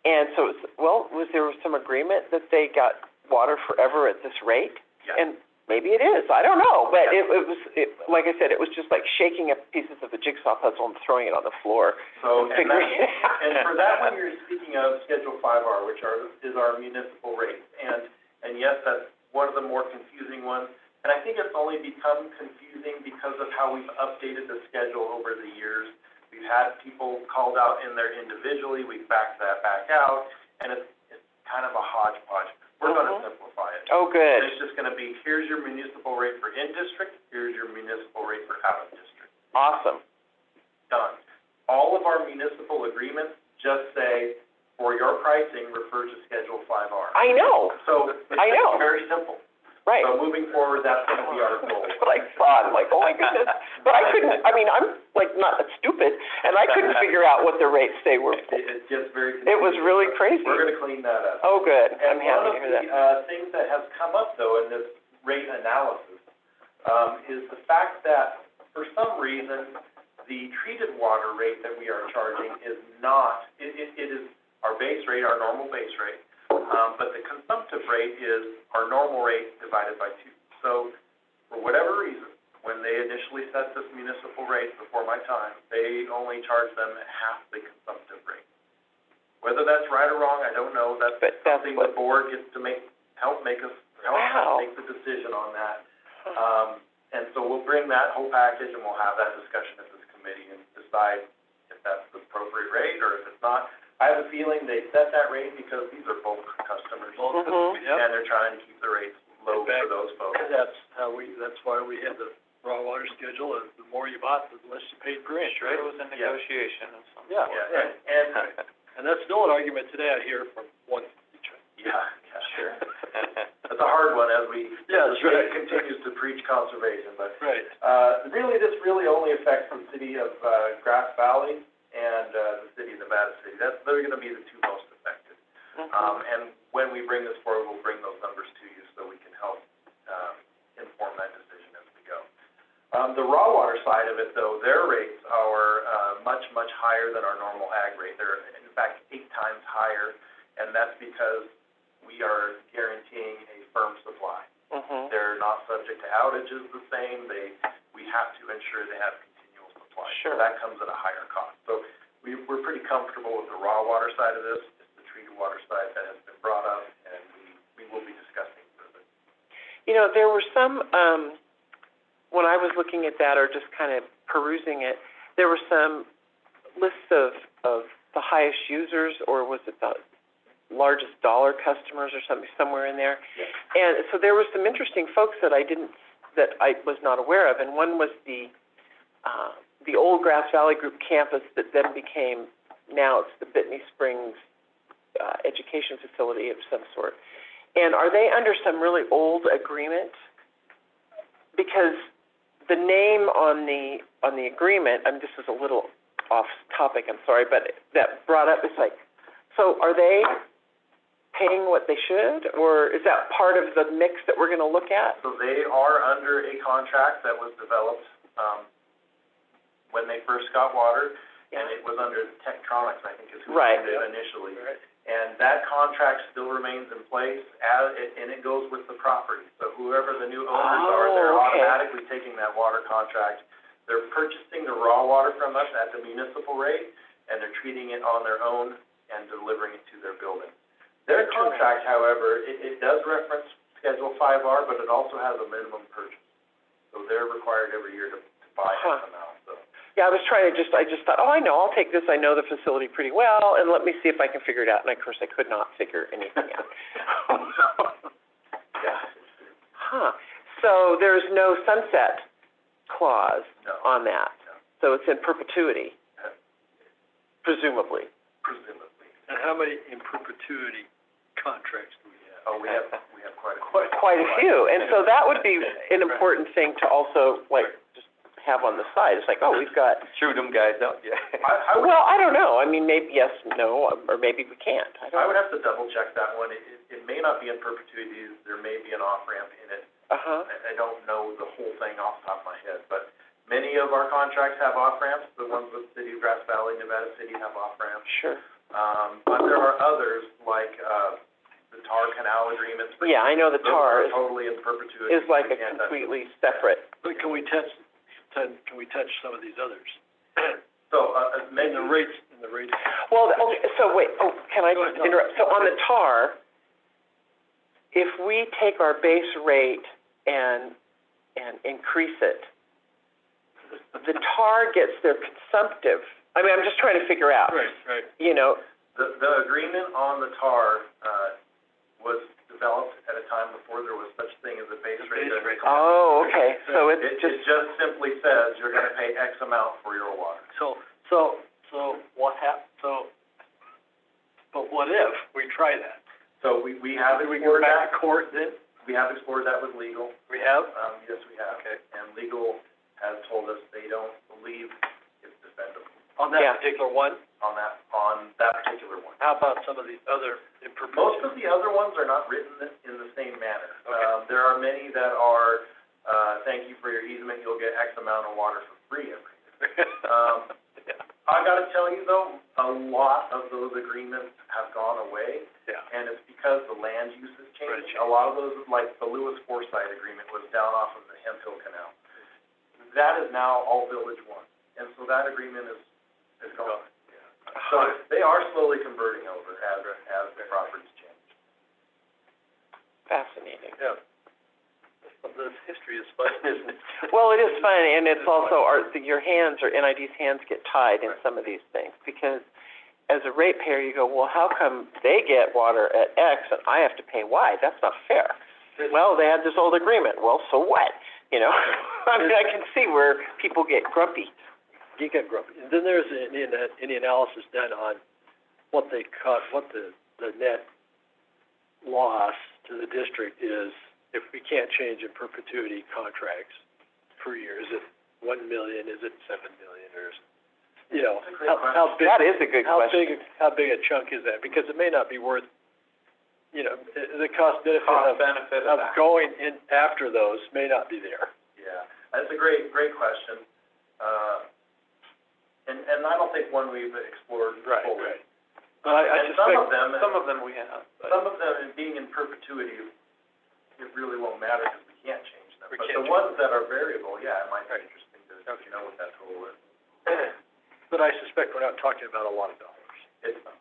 C: And so, was there some agreement that they got water forever at this rate?
F: Yeah.
C: And maybe it is, I don't know, but it was, like I said, it was just like shaking up pieces of a jigsaw puzzle and throwing it on the floor.
F: So,
C: and
F: and
C: figuring it
F: that,
C: out.
F: and for that one, you're speaking of Schedule 5R, which is our municipal rates. And yes, that's one of the more confusing ones. And I think it's only become confusing because of how we've updated the schedule over the years. We've had people called out in there individually, we've backed that back out, and it's kind of a hodgepodge. We're gonna simplify it.
C: Oh, good.
F: And it's just gonna be, here's your municipal rate for in-district, here's your municipal rate for out-of-district.
C: Awesome.
F: Done. All of our municipal agreements just say, for your pricing, refer to Schedule 5R.
C: I know,
F: So,
C: I know.
F: it's very simple.
C: right.
F: So moving forward, that's gonna be our goal.
C: That's what I thought, I'm like, oh my goodness. But I couldn't, I mean, I'm like not stupid, and I couldn't figure out what the rates they were.
F: It gets very confusing.
C: It was really crazy.
F: We're gonna clean that up.
C: Oh, good, I'm
F: And
C: happy to hear that.
F: one of the, things that has come up though in this rate analysis, is the fact that for some reason, the treated water rate that we are charging is not, it is our base rate, our normal base rate, but the consumptive rate is our normal rate divided by 2. So, for whatever reason, when they initially set this municipal rate before my time, they only charged them at half the consumptive rate. Whether that's right or wrong, I don't know. That's something the board gets to help us make the decision on that. And so we'll bring that whole package and we'll have that discussion at this committee and decide if that's the appropriate rate or if it's not. I have a feeling they set that rate because these are bulk customers.
C: Mhm.
F: And they're trying to keep the rates low for those folks.
D: That's why we had the raw water schedule, and the more you bought, the less you paid per inch, right?
A: It was a negotiation of some
D: Yeah,
A: sort.
F: Yeah,
D: and that's still an argument today I hear from one teacher.
F: yeah,
A: Sure.
F: It's a hard one as we,
D: Yeah,
F: the
D: that's right.
F: state continues to preach conservation, but,
D: Right.
F: this really only affects the city of, Grass Valley and, the city of Nevada City. They're gonna be the two most affected. And when we bring this forward, we'll bring those numbers to you so we can help, inform that decision as we go. The raw water side of it though, their rates are, much higher than our normal ag rate. They're in fact 8 times higher, and that's because we are guaranteeing a firm supply.
C: Mhm.
F: They're not subject to outages the same, we have to ensure they have continual supply.
C: Sure.
F: So that comes at a higher cost. So we're pretty comfortable with the raw water side of this. It's the treated water side that has been brought up, and we will be discussing further.
C: You know, there were some, when I was looking at that or just kind of perusing it, there were some lists of the highest users, or was it the largest dollar customers or something, somewhere in there?
F: Yeah.
C: And so there were some interesting folks that I was not aware of, and one was the old Grass Valley Group campus that then became, now it's the Bithany Springs, education facility of some sort. And are they under some really old agreement? Because the name on the agreement, this is a little off topic, I'm sorry, but that brought up, it's like, so are they paying what they should, or is that part of the mix that we're gonna look at?
F: So they are under a contract that was developed, when they first got water, and it was under Tektronix, I think is who
C: Right.
F: did it initially.
D: Right.
F: And that contract still remains in place and it goes with the property. So whoever the new owners are, they're
C: Oh, okay.
F: automatically taking that water contract. They're purchasing the raw water from us at the municipal rate, and they're treating it on their own and delivering it to their building. Their contract, however, it does reference Schedule 5R, but it also has a minimum purchase. So they're required every year to buy X amount, so.
C: Yeah, I just thought, oh, I know, I'll take this, I know the facility pretty well, and let me see if I can figure it out, and of course, I could not figure anything out.
F: Yeah.
C: So there's no sunset clause
F: No.
C: on that?
F: No.
C: So it's in perpetuity, presumably?
F: Presumably.
D: And how many in perpetuity contracts do we have?
F: Oh, we have quite a.
C: Quite a few, and so that would be an important thing to also, like, just have on the side. It's like, oh, we've got,
B: Shoot them guys out, yeah.
F: I would,
C: well, I don't know, I mean, maybe yes, no, or maybe we can't, I
F: I
C: don't
F: would
C: know.
F: have to double check that one. It may not be in perpetuity, there may be an off-ramp in it.
C: Uh-huh,
F: I don't know the whole thing off the top of my head, but many of our contracts have off-ramps. The ones with City of Grass Valley, Nevada City have off-ramps.
C: sure.
F: But there are others, like, the tar canal agreements.
C: Yeah, I know the
F: Those
C: tar
F: are totally in perpetuity.
C: is like a
F: We can't touch them.
C: completely separate.
D: But can we touch some of these others?
F: So,
D: And the rates,
C: Well, okay, so wait, can I
D: Go
C: just
D: ahead.
C: interrupt? So on the tar, if we take our base rate and increase it, the tar gets their consumptive, I mean, I'm just trying to figure out,
D: right.
C: you know,
F: The agreement on the tar, was developed at a time before there was such thing as a base rate.
C: oh, okay, so it's
F: It
C: just,
F: just simply says you're gonna pay X amount for your water.
D: So but what if we try that?
F: So we have
D: Do we go
F: explored
D: back
F: that,
D: to court then?
F: we have explored that with legal,
D: We have?
F: yes, we have.
D: Okay.
F: And legal has told us they don't believe it's defendable
D: On
C: Yeah.
D: that particular one?
F: on that particular one.
D: How about some of these other in
F: Most of the other ones are not written in the same manner.
D: Okay.
F: There are many that are, thank you for your easement, you'll get X amount of water for free every year. I gotta tell you though, a lot of those agreements have gone away,
D: Yeah.
F: and it's because the land use is
D: Right,
F: changing.
D: changed.
F: A lot of those, like the Lewis Forsyth agreement was down off of the Hemp Hill Canal. That is now all Village One, and so that agreement is gone. So they are slowly converting over as the properties change.
C: fascinating.
D: Yeah. This history is fun, isn't it?
C: Well, it is fun, and it's also, your hands, or NID's hands get tied in some of these things, because as a ratepayer, you go, well, how come they get water at X and I have to pay Y? That's not fair. Well, they had this old agreement, well, so what? You know, I mean, I can see where people get grumpy.
D: You get grumpy. And then there's any analysis done on what they cut, what the net loss to the district is if we can't change in perpetuity contracts per year. Is it 1 million, is it 7 million, or is, you know, how big?
C: That is a good question.
D: How big a chunk is that? Because it may not be worth, you know, the cost benefit of going in after those may not be there.
F: Yeah, that's a great question. And I don't think one we've explored fully.
D: But I
F: And some of
D: suspect,
F: them,
A: we have, but.
F: some of them, being in perpetuity, it really won't matter because we can't change them.
D: We
F: But
D: can't
F: the ones that are variable, yeah, it might be interesting to know what that total is.
D: but I suspect we're not talking about a lot of dollars.
F: It's not.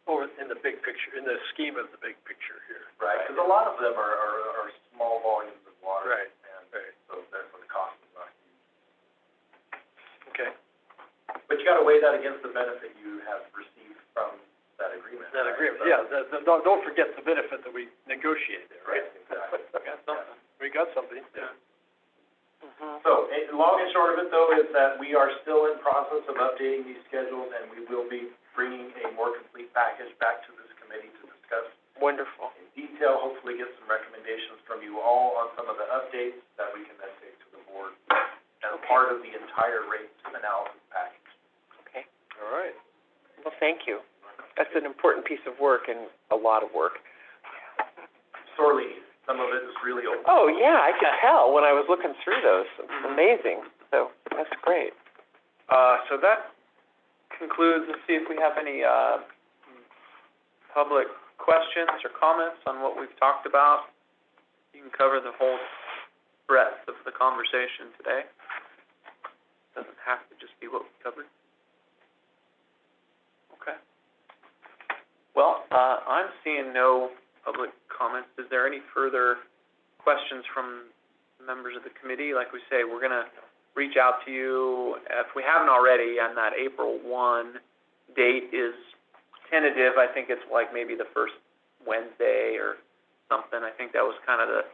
D: Or in the big picture, in the scheme of the big picture here.
F: Right, because a lot of them are small volumes of water.
D: Right,
F: And
D: right.
F: so therefore the cost is not huge.
D: Okay.
F: But you gotta weigh that against the benefit you have received from that agreement.
D: That
F: right?
D: agreement,
F: So-
D: yeah, don't forget the benefit that we negotiated there, right?
F: Exactly.
D: We got something, yeah.
C: Mhm.
F: So, long and short of it though, is that we are still in process of updating these schedules, and we will be bringing a more complete package back to this committee to discuss
C: Wonderful.
F: in detail, hopefully get some recommendations from you all on some of the updates that we can then take to the board as part of the entire rate analysis package.
C: Okay.
D: All right.
C: Well, thank you. That's an important piece of work and a lot of work.
F: Sorely needed. Some of it is really old.
C: Oh, yeah, I could tell when I was looking through those. It's amazing. So, that's great.
A: So that concludes, let's see if we have any, public questions or comments on what we've talked about. You can cover the whole breadth of the conversation today. Doesn't have to just be what we covered. Okay. Well, I'm seeing no public comments. Is there any further questions from members of the committee? Like we say, we're gonna reach out to you, if we haven't already, and that April 1 date is tentative. I think it's like maybe the first Wednesday or something. I think that was kind of the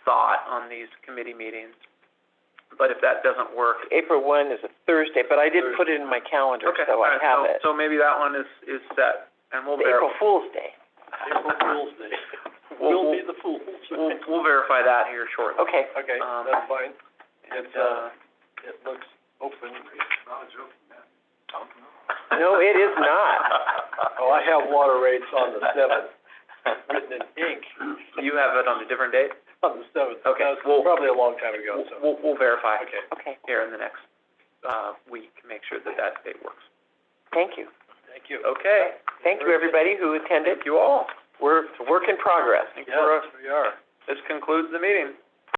A: thought on these committee meetings. But if that doesn't work.
C: April 1 is a Thursday, but I did put it in my calendar,
A: Okay,
C: so I
A: all right,
C: have it.
A: So maybe that one is set. And we'll
C: the April Fool's Day.
D: April Fool's Day.
A: We'll-
D: Will be the fools.
A: we'll verify that here shortly.
C: Okay,
D: Okay,
A: Um,
D: that's fine.
A: And,
D: It's, it looks open.
F: Not a joke, man.
C: no, it is not.
D: Oh, I have water rates on the seventh, written in ink
A: you have it on a different date?
D: on the seventh.
A: Okay,
D: That was
A: well-
D: probably a long time ago, so.
A: We'll verify
D: Okay.
C: Okay,
A: here in the next, week, make sure that that date works.
C: thank you.
D: Thank you.
A: Okay,
C: Thank you, everybody who attended.
A: thank you all.
C: It's a work in progress.
A: Thank you for,
D: Yes, we are.
A: this concludes the meeting.